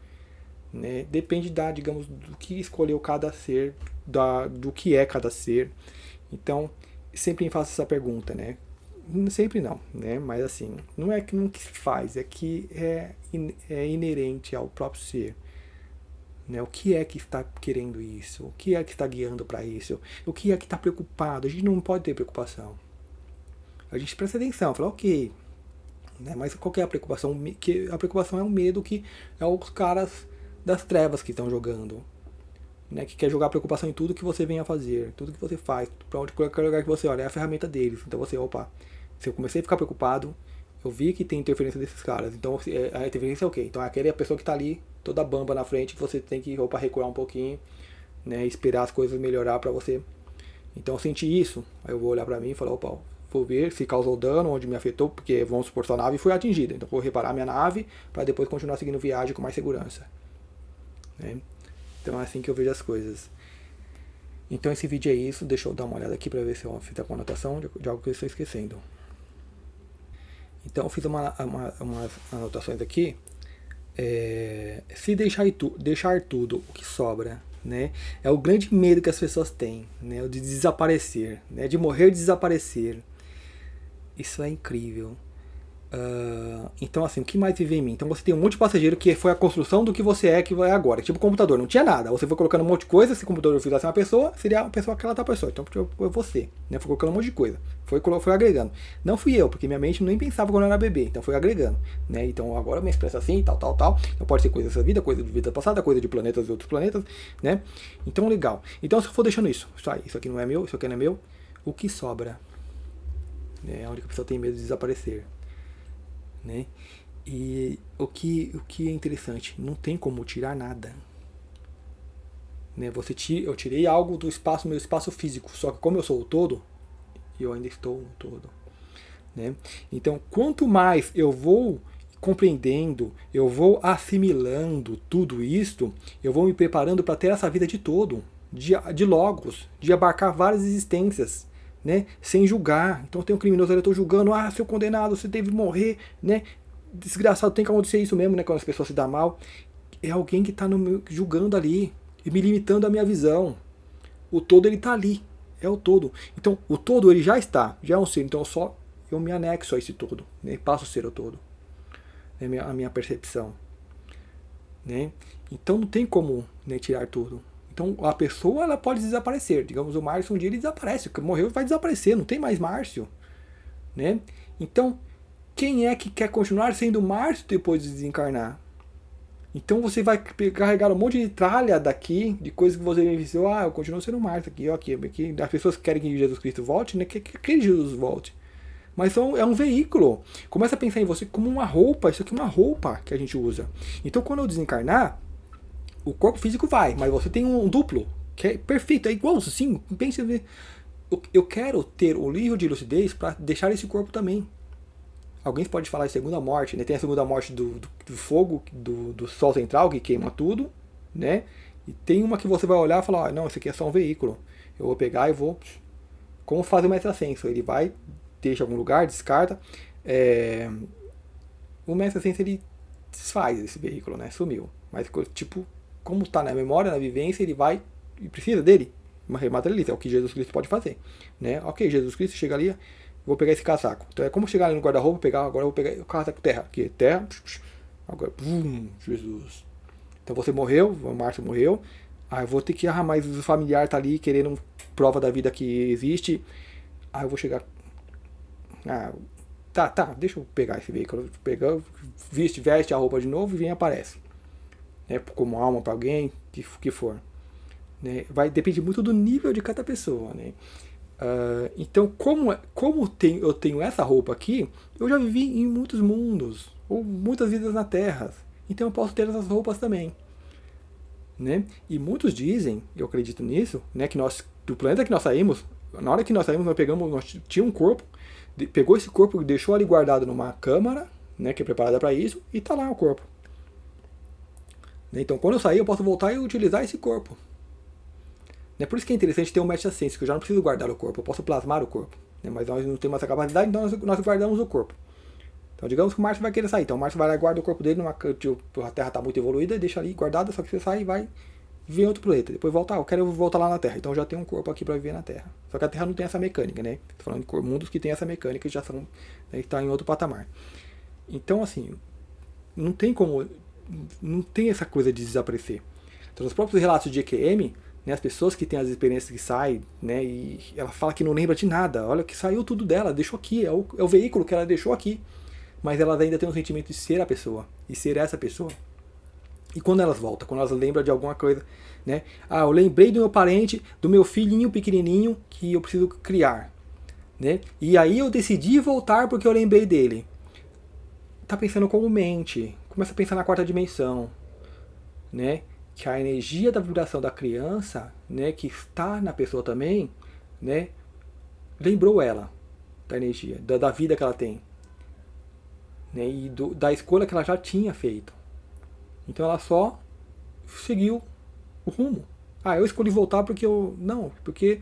Né? Depende digamos, do que escolheu cada ser, do que é cada ser. Então, sempre me faço essa pergunta, né? Sempre não, né? Mas assim, não é que não que se faz, é que é inerente ao próprio ser. Né? O que é que está querendo isso? O que é que está guiando para isso? O que é que está preocupado? A gente não pode ter preocupação. A gente presta atenção, fala, ok. Né? Mas qual que é a preocupação? Que a preocupação é o medo que é os caras das trevas que estão jogando. Né? Que quer jogar a preocupação em tudo que você vem a fazer, tudo que você faz, para onde qualquer lugar que você olha, é a ferramenta deles. Então você, opa, se eu comecei a ficar preocupado, eu vi que tem interferência desses caras. Então a interferência é o quê? Então aquela é a pessoa que está ali, toda bamba na frente, que você tem que, opa, recuar um pouquinho, né? Esperar as coisas melhorar para você. Então eu senti isso, aí eu vou olhar para mim e falar, opa, vou ver se causou dano, onde me afetou, porque vamos supor que a nave foi atingida. Então vou reparar minha nave para depois continuar seguindo viagem com mais segurança. Né? Então é assim que eu vejo as coisas. Então esse vídeo é isso, deixa eu dar uma olhada aqui para ver se eu fiz alguma anotação de algo que eu estou esquecendo. Então eu fiz umas anotações aqui. Se deixar tudo, o que sobra, né? É o grande medo que as pessoas têm, né? O de desaparecer, né? De morrer e desaparecer. Isso é incrível. Então, assim, o que mais vive em mim? Então você tem um monte de passageiro que foi a construção do que você é, que é agora. Tipo computador, não tinha nada. Você foi colocando um monte de coisa, se o computador fizesse uma pessoa, seria a pessoa aquela tal pessoa. Então foi você, né? Foi colocando um monte de coisa. Foi agregando. Não fui eu, porque minha mente nem pensava quando eu era bebê. Então foi agregando, né? Então agora eu me expresso assim, tal, tal, tal. Então pode ser coisa dessa vida, coisa de vida passada, coisa de planetas e outros planetas, né? Então legal. Então se eu for deixando isso aqui não é meu, isso aqui não é meu, o que sobra? É onde a pessoa tem medo de desaparecer. Né? E o que é interessante, não tem como tirar nada. Né? Eu tirei algo do espaço, meu espaço físico, só que como eu sou o todo, eu ainda estou o todo. Né? Então, quanto mais eu vou compreendendo, eu vou assimilando tudo isto, eu vou me preparando para ter essa vida de todo, de logos, de abarcar várias existências. Né? Sem julgar. Então tem um criminoso ali, eu estou julgando, seu condenado, você deve morrer, né? Desgraçado, tem que acontecer isso mesmo, né? Quando as pessoas se dão mal. É alguém que está julgando ali e me limitando a minha visão. O todo ele está ali, é o todo. Então o todo ele já está, já é um ser. Então eu me anexo a esse todo, né? Passo a ser o todo, é a minha percepção, né? Então não tem como, né, tirar tudo. Então a pessoa ela pode desaparecer. Digamos, o Márcio um dia ele desaparece. Morreu vai desaparecer. Não tem mais Márcio. Né? Então, quem é que quer continuar sendo Márcio depois de desencarnar? Então você vai carregar um monte de tralha daqui, de coisas que você vivenciou. Eu continuo sendo Márcio aqui, aqui. As pessoas que querem que Jesus Cristo volte, né? Que Jesus volte. Mas é um veículo. Começa a pensar em você como uma roupa. Isso aqui é uma roupa que a gente usa. Então quando eu desencarnar, o corpo físico vai, mas você tem um duplo, que é perfeito, é igual, sim. Pense, eu quero ter o livro de lucidez para deixar esse corpo também. Alguém pode falar de segunda morte, né? Tem a segunda morte do fogo, do sol central, que queima tudo, né? E tem uma que você vai olhar e falar, não, isso aqui é só um veículo. Eu vou pegar e vou... Como faz o Mestre Ascenso? Ele vai, deixa em algum lugar, descarta. O Mestre Ascenso, ele desfaz esse veículo, né? Sumiu. Mas, tipo, como está na memória, na vivência, ele vai e precisa dele. Materializa, é o que Jesus Cristo pode fazer. Né? Ok, Jesus Cristo chega ali, vou pegar esse casaco. Então é como chegar ali no guarda-roupa, agora eu vou pegar o casaco terra. Aqui, terra, agora, Jesus. Então você morreu, o Márcio morreu, aí eu vou ter que, mas o familiar tá ali querendo prova da vida que existe, aí eu vou chegar, deixa eu pegar esse veículo, veste a roupa de novo e vem e aparece. Como alma para alguém, que for. Né? Vai depender muito do nível de cada pessoa. Né? Então, como eu tenho essa roupa aqui, eu já vivi em muitos mundos, ou muitas vidas na Terra. Então eu posso ter essas roupas também. Né? E muitos dizem, eu acredito nisso, né, que do planeta que nós saímos, na hora que nós saímos, nós tinha um corpo, pegou esse corpo e deixou ali guardado numa câmara, né, que é preparada para isso, e está lá o corpo. Então, quando eu sair, eu posso voltar e utilizar esse corpo. Por isso que é interessante ter um Mestre Ascenso, que eu já não preciso guardar o corpo, eu posso plasmar o corpo. Mas nós não temos essa capacidade, então nós guardamos o corpo. Então, digamos que o Márcio vai querer sair. Então, o Márcio vai lá e guarda o corpo dele, a Terra está muito evoluída, deixa ali guardado, só que você sai e vai viver em outro planeta, depois voltar, eu quero voltar lá na Terra, então eu já tenho um corpo aqui para viver na Terra. Só que a Terra não tem essa mecânica, né? Tô falando de mundos que tem essa mecânica e já são, né, está em outro patamar. Então, assim, não tem como, não tem essa coisa de desaparecer. Então, nos próprios relatos de EQM, né, as pessoas que têm as experiências que saem, né, e ela fala que não lembra de nada, olha que saiu tudo dela, deixou aqui, é o veículo que ela deixou aqui, mas elas ainda têm um sentimento de ser a pessoa, e ser essa pessoa. E quando elas voltam, quando elas lembram de alguma coisa, né, eu lembrei do meu parente, do meu filhinho pequenininho que eu preciso criar, né, e aí eu decidi voltar porque eu lembrei dele. Tá pensando como mente, começa a pensar na quarta dimensão, né? Que a energia da vibração da criança, né, que está na pessoa também, né, lembrou ela da energia, da vida que ela tem, né, e da escolha que ela já tinha feito. Então ela só seguiu o rumo. Eu escolhi voltar porque porque,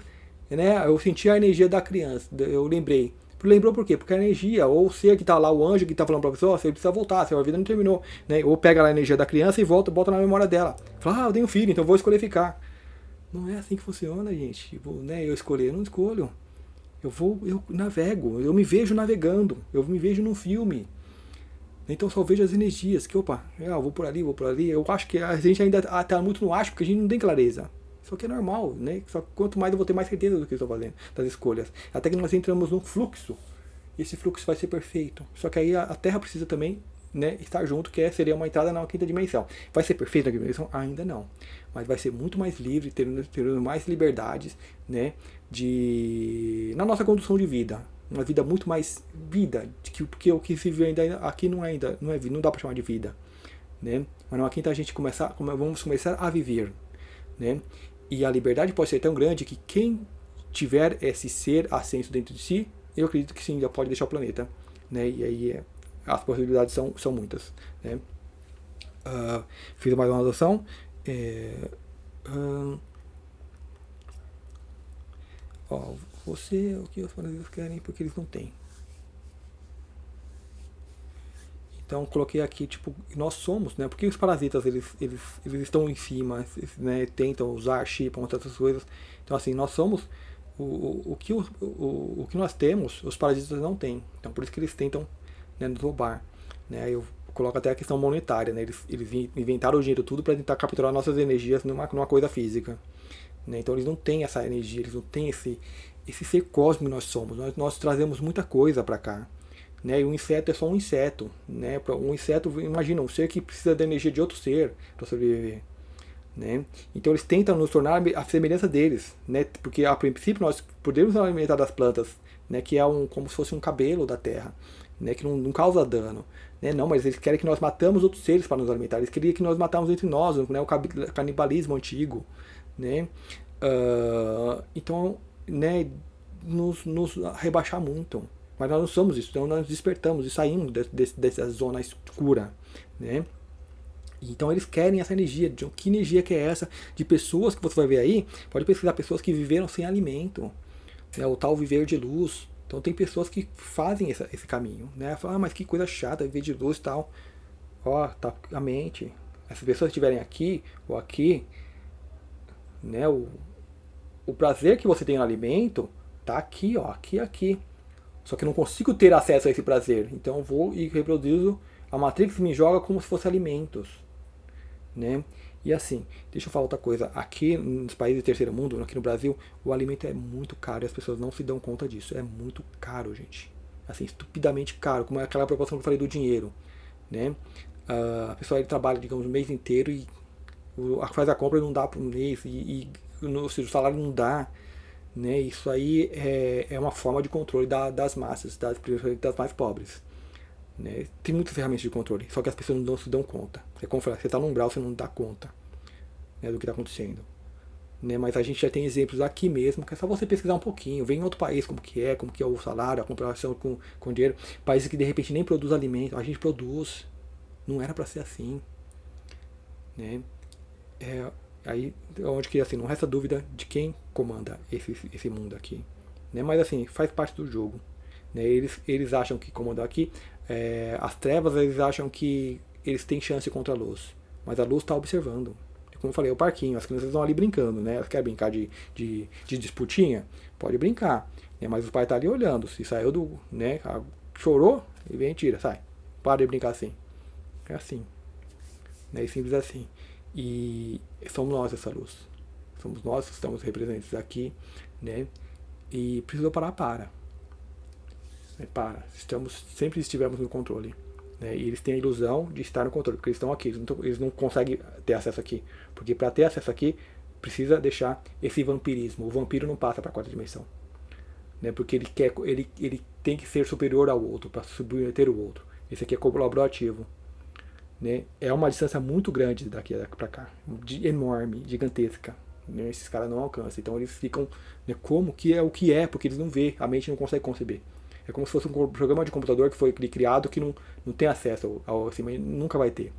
né, eu senti a energia da criança, eu lembrei. Lembrou por quê? Porque a energia, ou o ser que está lá, o anjo que está falando para a pessoa, você precisa voltar, a vida não terminou. Né? Ou pega lá a energia da criança e bota na memória dela. Fala, eu tenho um filho, então vou escolher ficar. Não é assim que funciona, gente. Né? Eu não escolho. Eu navego, eu me vejo navegando, eu me vejo num filme. Então só vejo as energias, que eu vou por ali. Eu acho que a gente ainda está muito no acho, porque a gente não tem clareza. Só que é normal, né? Só que quanto mais eu vou ter mais certeza do que eu estou fazendo, das escolhas. Até que nós entramos num fluxo, e esse fluxo vai ser perfeito. Só que aí a Terra precisa também, né, estar junto, seria uma entrada na quinta dimensão. Vai ser perfeito na quinta dimensão? Ainda não. Mas vai ser muito mais livre, tendo mais liberdades, né, na nossa condução de vida. Uma vida muito mais vida, porque o que se vive ainda aqui não é vida, não dá para chamar de vida, né? Mas na quinta a gente vamos começar a viver, né? E a liberdade pode ser tão grande que quem tiver esse ser ascenso dentro de si, eu acredito que sim, já pode deixar o planeta, né? E aí as possibilidades são muitas, né? Fiz mais uma anotação. O que os parasitas querem porque eles não têm. Então coloquei aqui, tipo, nós somos, né? Porque os parasitas eles estão em cima, né? Tentam usar chip, outras coisas. Então assim, nós somos o que nós temos, os parasitas não têm. Então por isso que eles tentam, né, nos roubar. Né? Eu coloco até a questão monetária, né? Eles inventaram o dinheiro tudo para tentar capturar nossas energias numa coisa física. Né? Então eles não têm essa energia, eles não têm esse ser cósmico que nós somos. Nós trazemos muita coisa para cá. Né? E o inseto é só um inseto. Né? Um inseto, imagina, um ser que precisa da energia de outro ser para sobreviver. Né? Então eles tentam nos tornar a semelhança deles. Né? Porque a princípio nós podemos nos alimentar das plantas, né? Que é como se fosse um cabelo da terra. Né? Que não causa dano. Né? Não, mas eles querem que nós matamos outros seres para nos alimentar. Eles queriam que nós matávamos entre nós, né? O canibalismo antigo. Né? Então, né, nos rebaixar muito. Mas nós não somos isso, então nós despertamos e saímos dessa zona escura. Né? Então eles querem essa energia. Que energia que é essa? De pessoas que você vai ver aí, pode pesquisar pessoas que viveram sem alimento. Né? O tal viver de luz. Então tem pessoas que fazem esse caminho. Né? Falam, mas que coisa chata, viver de luz e tal. Tá a mente. Essas pessoas estiverem aqui ou aqui, né, o prazer que você tem no alimento tá aqui, aqui. Só que eu não consigo ter acesso a esse prazer. Então eu vou e reproduzo. A Matrix me joga como se fosse alimentos. Né? E assim, deixa eu falar outra coisa. Aqui nos países do terceiro mundo, aqui no Brasil, o alimento é muito caro e as pessoas não se dão conta disso. É muito caro, gente. Assim, estupidamente caro, como é aquela proporção que eu falei do dinheiro. Né? A pessoa trabalha, digamos, o mês inteiro e faz a compra e não dá para um mês, o salário não dá. Né? Isso aí é uma forma de controle das massas, das mais pobres. Né? Tem muitas ferramentas de controle, só que as pessoas não se dão conta. Você está num umbral, você não dá conta, né, do que está acontecendo. Né? Mas a gente já tem exemplos aqui mesmo, que é só você pesquisar um pouquinho, ver em outro país como que é o salário, a comparação com dinheiro. Países que de repente nem produzem alimento, a gente produz. Não era para ser assim. Né? Aí onde que assim, não resta dúvida de quem comanda esse mundo aqui. Né? Mas assim, faz parte do jogo. Né? Eles acham que comandam aqui. As trevas, eles acham que eles têm chance contra a luz. Mas a luz está observando. como eu falei, é o parquinho, as crianças estão ali brincando, né? Elas querem brincar de disputinha? Pode brincar, né? Mas o pai tá ali olhando, se saiu do, né? Chorou, ele vem e tira, sai. Para de brincar assim. É assim, né? É simples assim. E somos nós essa luz. Somos nós que estamos representados aqui, né? E precisou parar, para. Para. Sempre estivemos no controle. Né? E eles têm a ilusão de estar no controle, porque eles estão aqui, eles não conseguem ter acesso aqui. Porque para ter acesso aqui, precisa deixar esse vampirismo. O vampiro não passa para a quarta dimensão. Né? Porque ele tem que ser superior ao outro, para submeter o outro. Esse aqui é colaborativo. Né? É uma distância muito grande daqui para cá. Enorme, gigantesca. Né? Esses caras não alcançam. Então eles ficam, né, como que é o que é, porque eles não vê, a mente não consegue conceber. É como se fosse um programa de computador que foi criado que não tem acesso ao acima, nunca vai ter.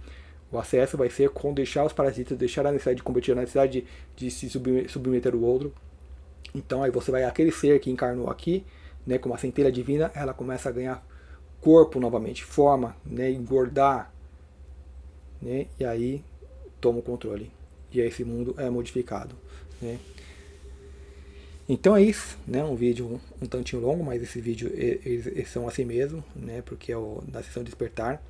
O acesso vai ser com deixar os parasitas, deixar a necessidade de competir, a necessidade de se submeter ao outro. Então aí você vai, aquele ser que encarnou aqui, né, com uma centelha divina, ela começa a ganhar corpo novamente, forma, né, engordar, né, e aí toma o controle. E aí esse mundo é modificado, né. Então é isso, né? Um vídeo um tantinho longo, mas esse vídeo eles são assim mesmo, né? Porque é da sessão Despertar.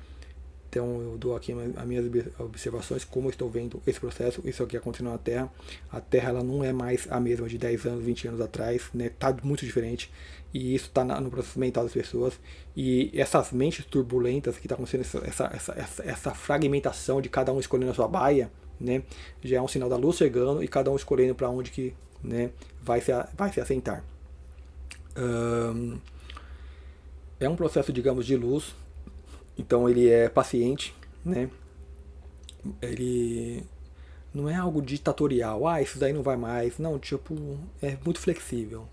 Então eu dou aqui as minhas observações, como eu estou vendo esse processo, isso aqui acontecendo na Terra. A Terra ela não é mais a mesma de 10 anos, 20 anos atrás, né? Tá muito diferente. E isso está no processo mental das pessoas. E essas mentes turbulentas que está acontecendo, essa fragmentação de cada um escolhendo a sua baia, né? Já é um sinal da luz chegando e cada um escolhendo para onde que, né, vai se assentar. É um processo, digamos, de luz, então ele é paciente, né? Ele não é algo ditatorial, isso daí não vai mais, não, tipo, é muito flexível,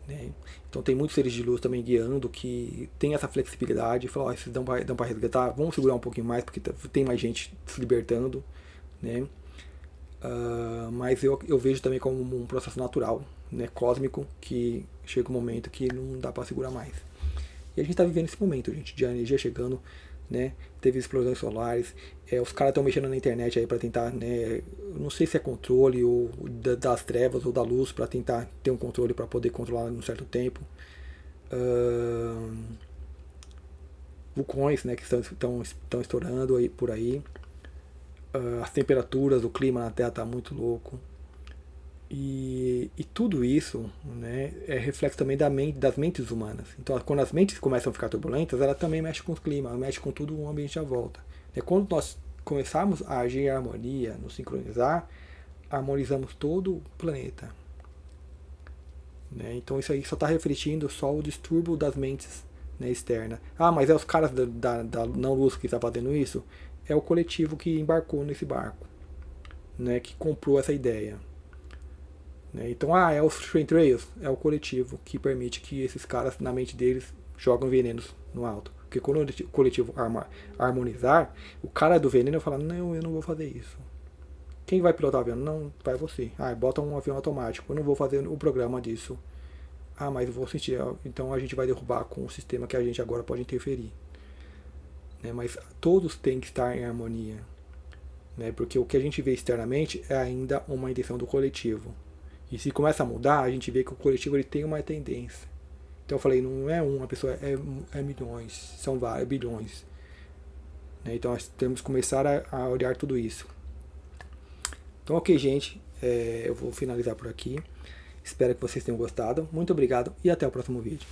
né? Então tem muitos seres de luz também guiando que tem essa flexibilidade, falam, esses dão para resgatar, vamos segurar um pouquinho mais porque tem mais gente se libertando, né? Mas eu vejo também como um processo natural, né, cósmico, que chega um momento que não dá para segurar mais. E a gente está vivendo esse momento, gente, de energia chegando, né? Teve explosões solares, os caras estão mexendo na internet aí para tentar, né? Não sei se é controle ou das trevas ou da luz, para tentar ter um controle para poder controlar num certo tempo. Vulcões, né, que estão estourando aí por aí. As temperaturas, o clima na Terra está muito louco. E tudo isso, né, é reflexo também das mentes humanas. Então, quando as mentes começam a ficar turbulentas, ela também mexe com o clima, mexe com tudo o ambiente à volta. Quando nós começarmos a agir em harmonia, nos sincronizar, harmonizamos todo o planeta. Né? Então, isso aí só está refletindo só o distúrbio das mentes, né, externas. Mas é os caras da não-luz que estão fazendo isso? É o coletivo que embarcou nesse barco, né, que comprou essa ideia. Então, é os chemtrails, é o coletivo que permite que esses caras, na mente deles, jogam venenos no alto. Porque quando o coletivo harmonizar, o cara do veneno fala, não, eu não vou fazer isso. Quem vai pilotar o avião? Não, vai você. Bota um avião automático, eu não vou fazer o programa disso. Mas eu vou sentir, então a gente vai derrubar com o sistema que a gente agora pode interferir. Mas todos têm que estar em harmonia. Porque o que a gente vê externamente é ainda uma intenção do coletivo. E se começa a mudar, a gente vê que o coletivo ele tem uma tendência. Então eu falei, não é uma pessoa, é milhões, são vários, bilhões. Então nós temos que começar a olhar tudo isso. Então ok, gente, eu vou finalizar por aqui. Espero que vocês tenham gostado. Muito obrigado e até o próximo vídeo.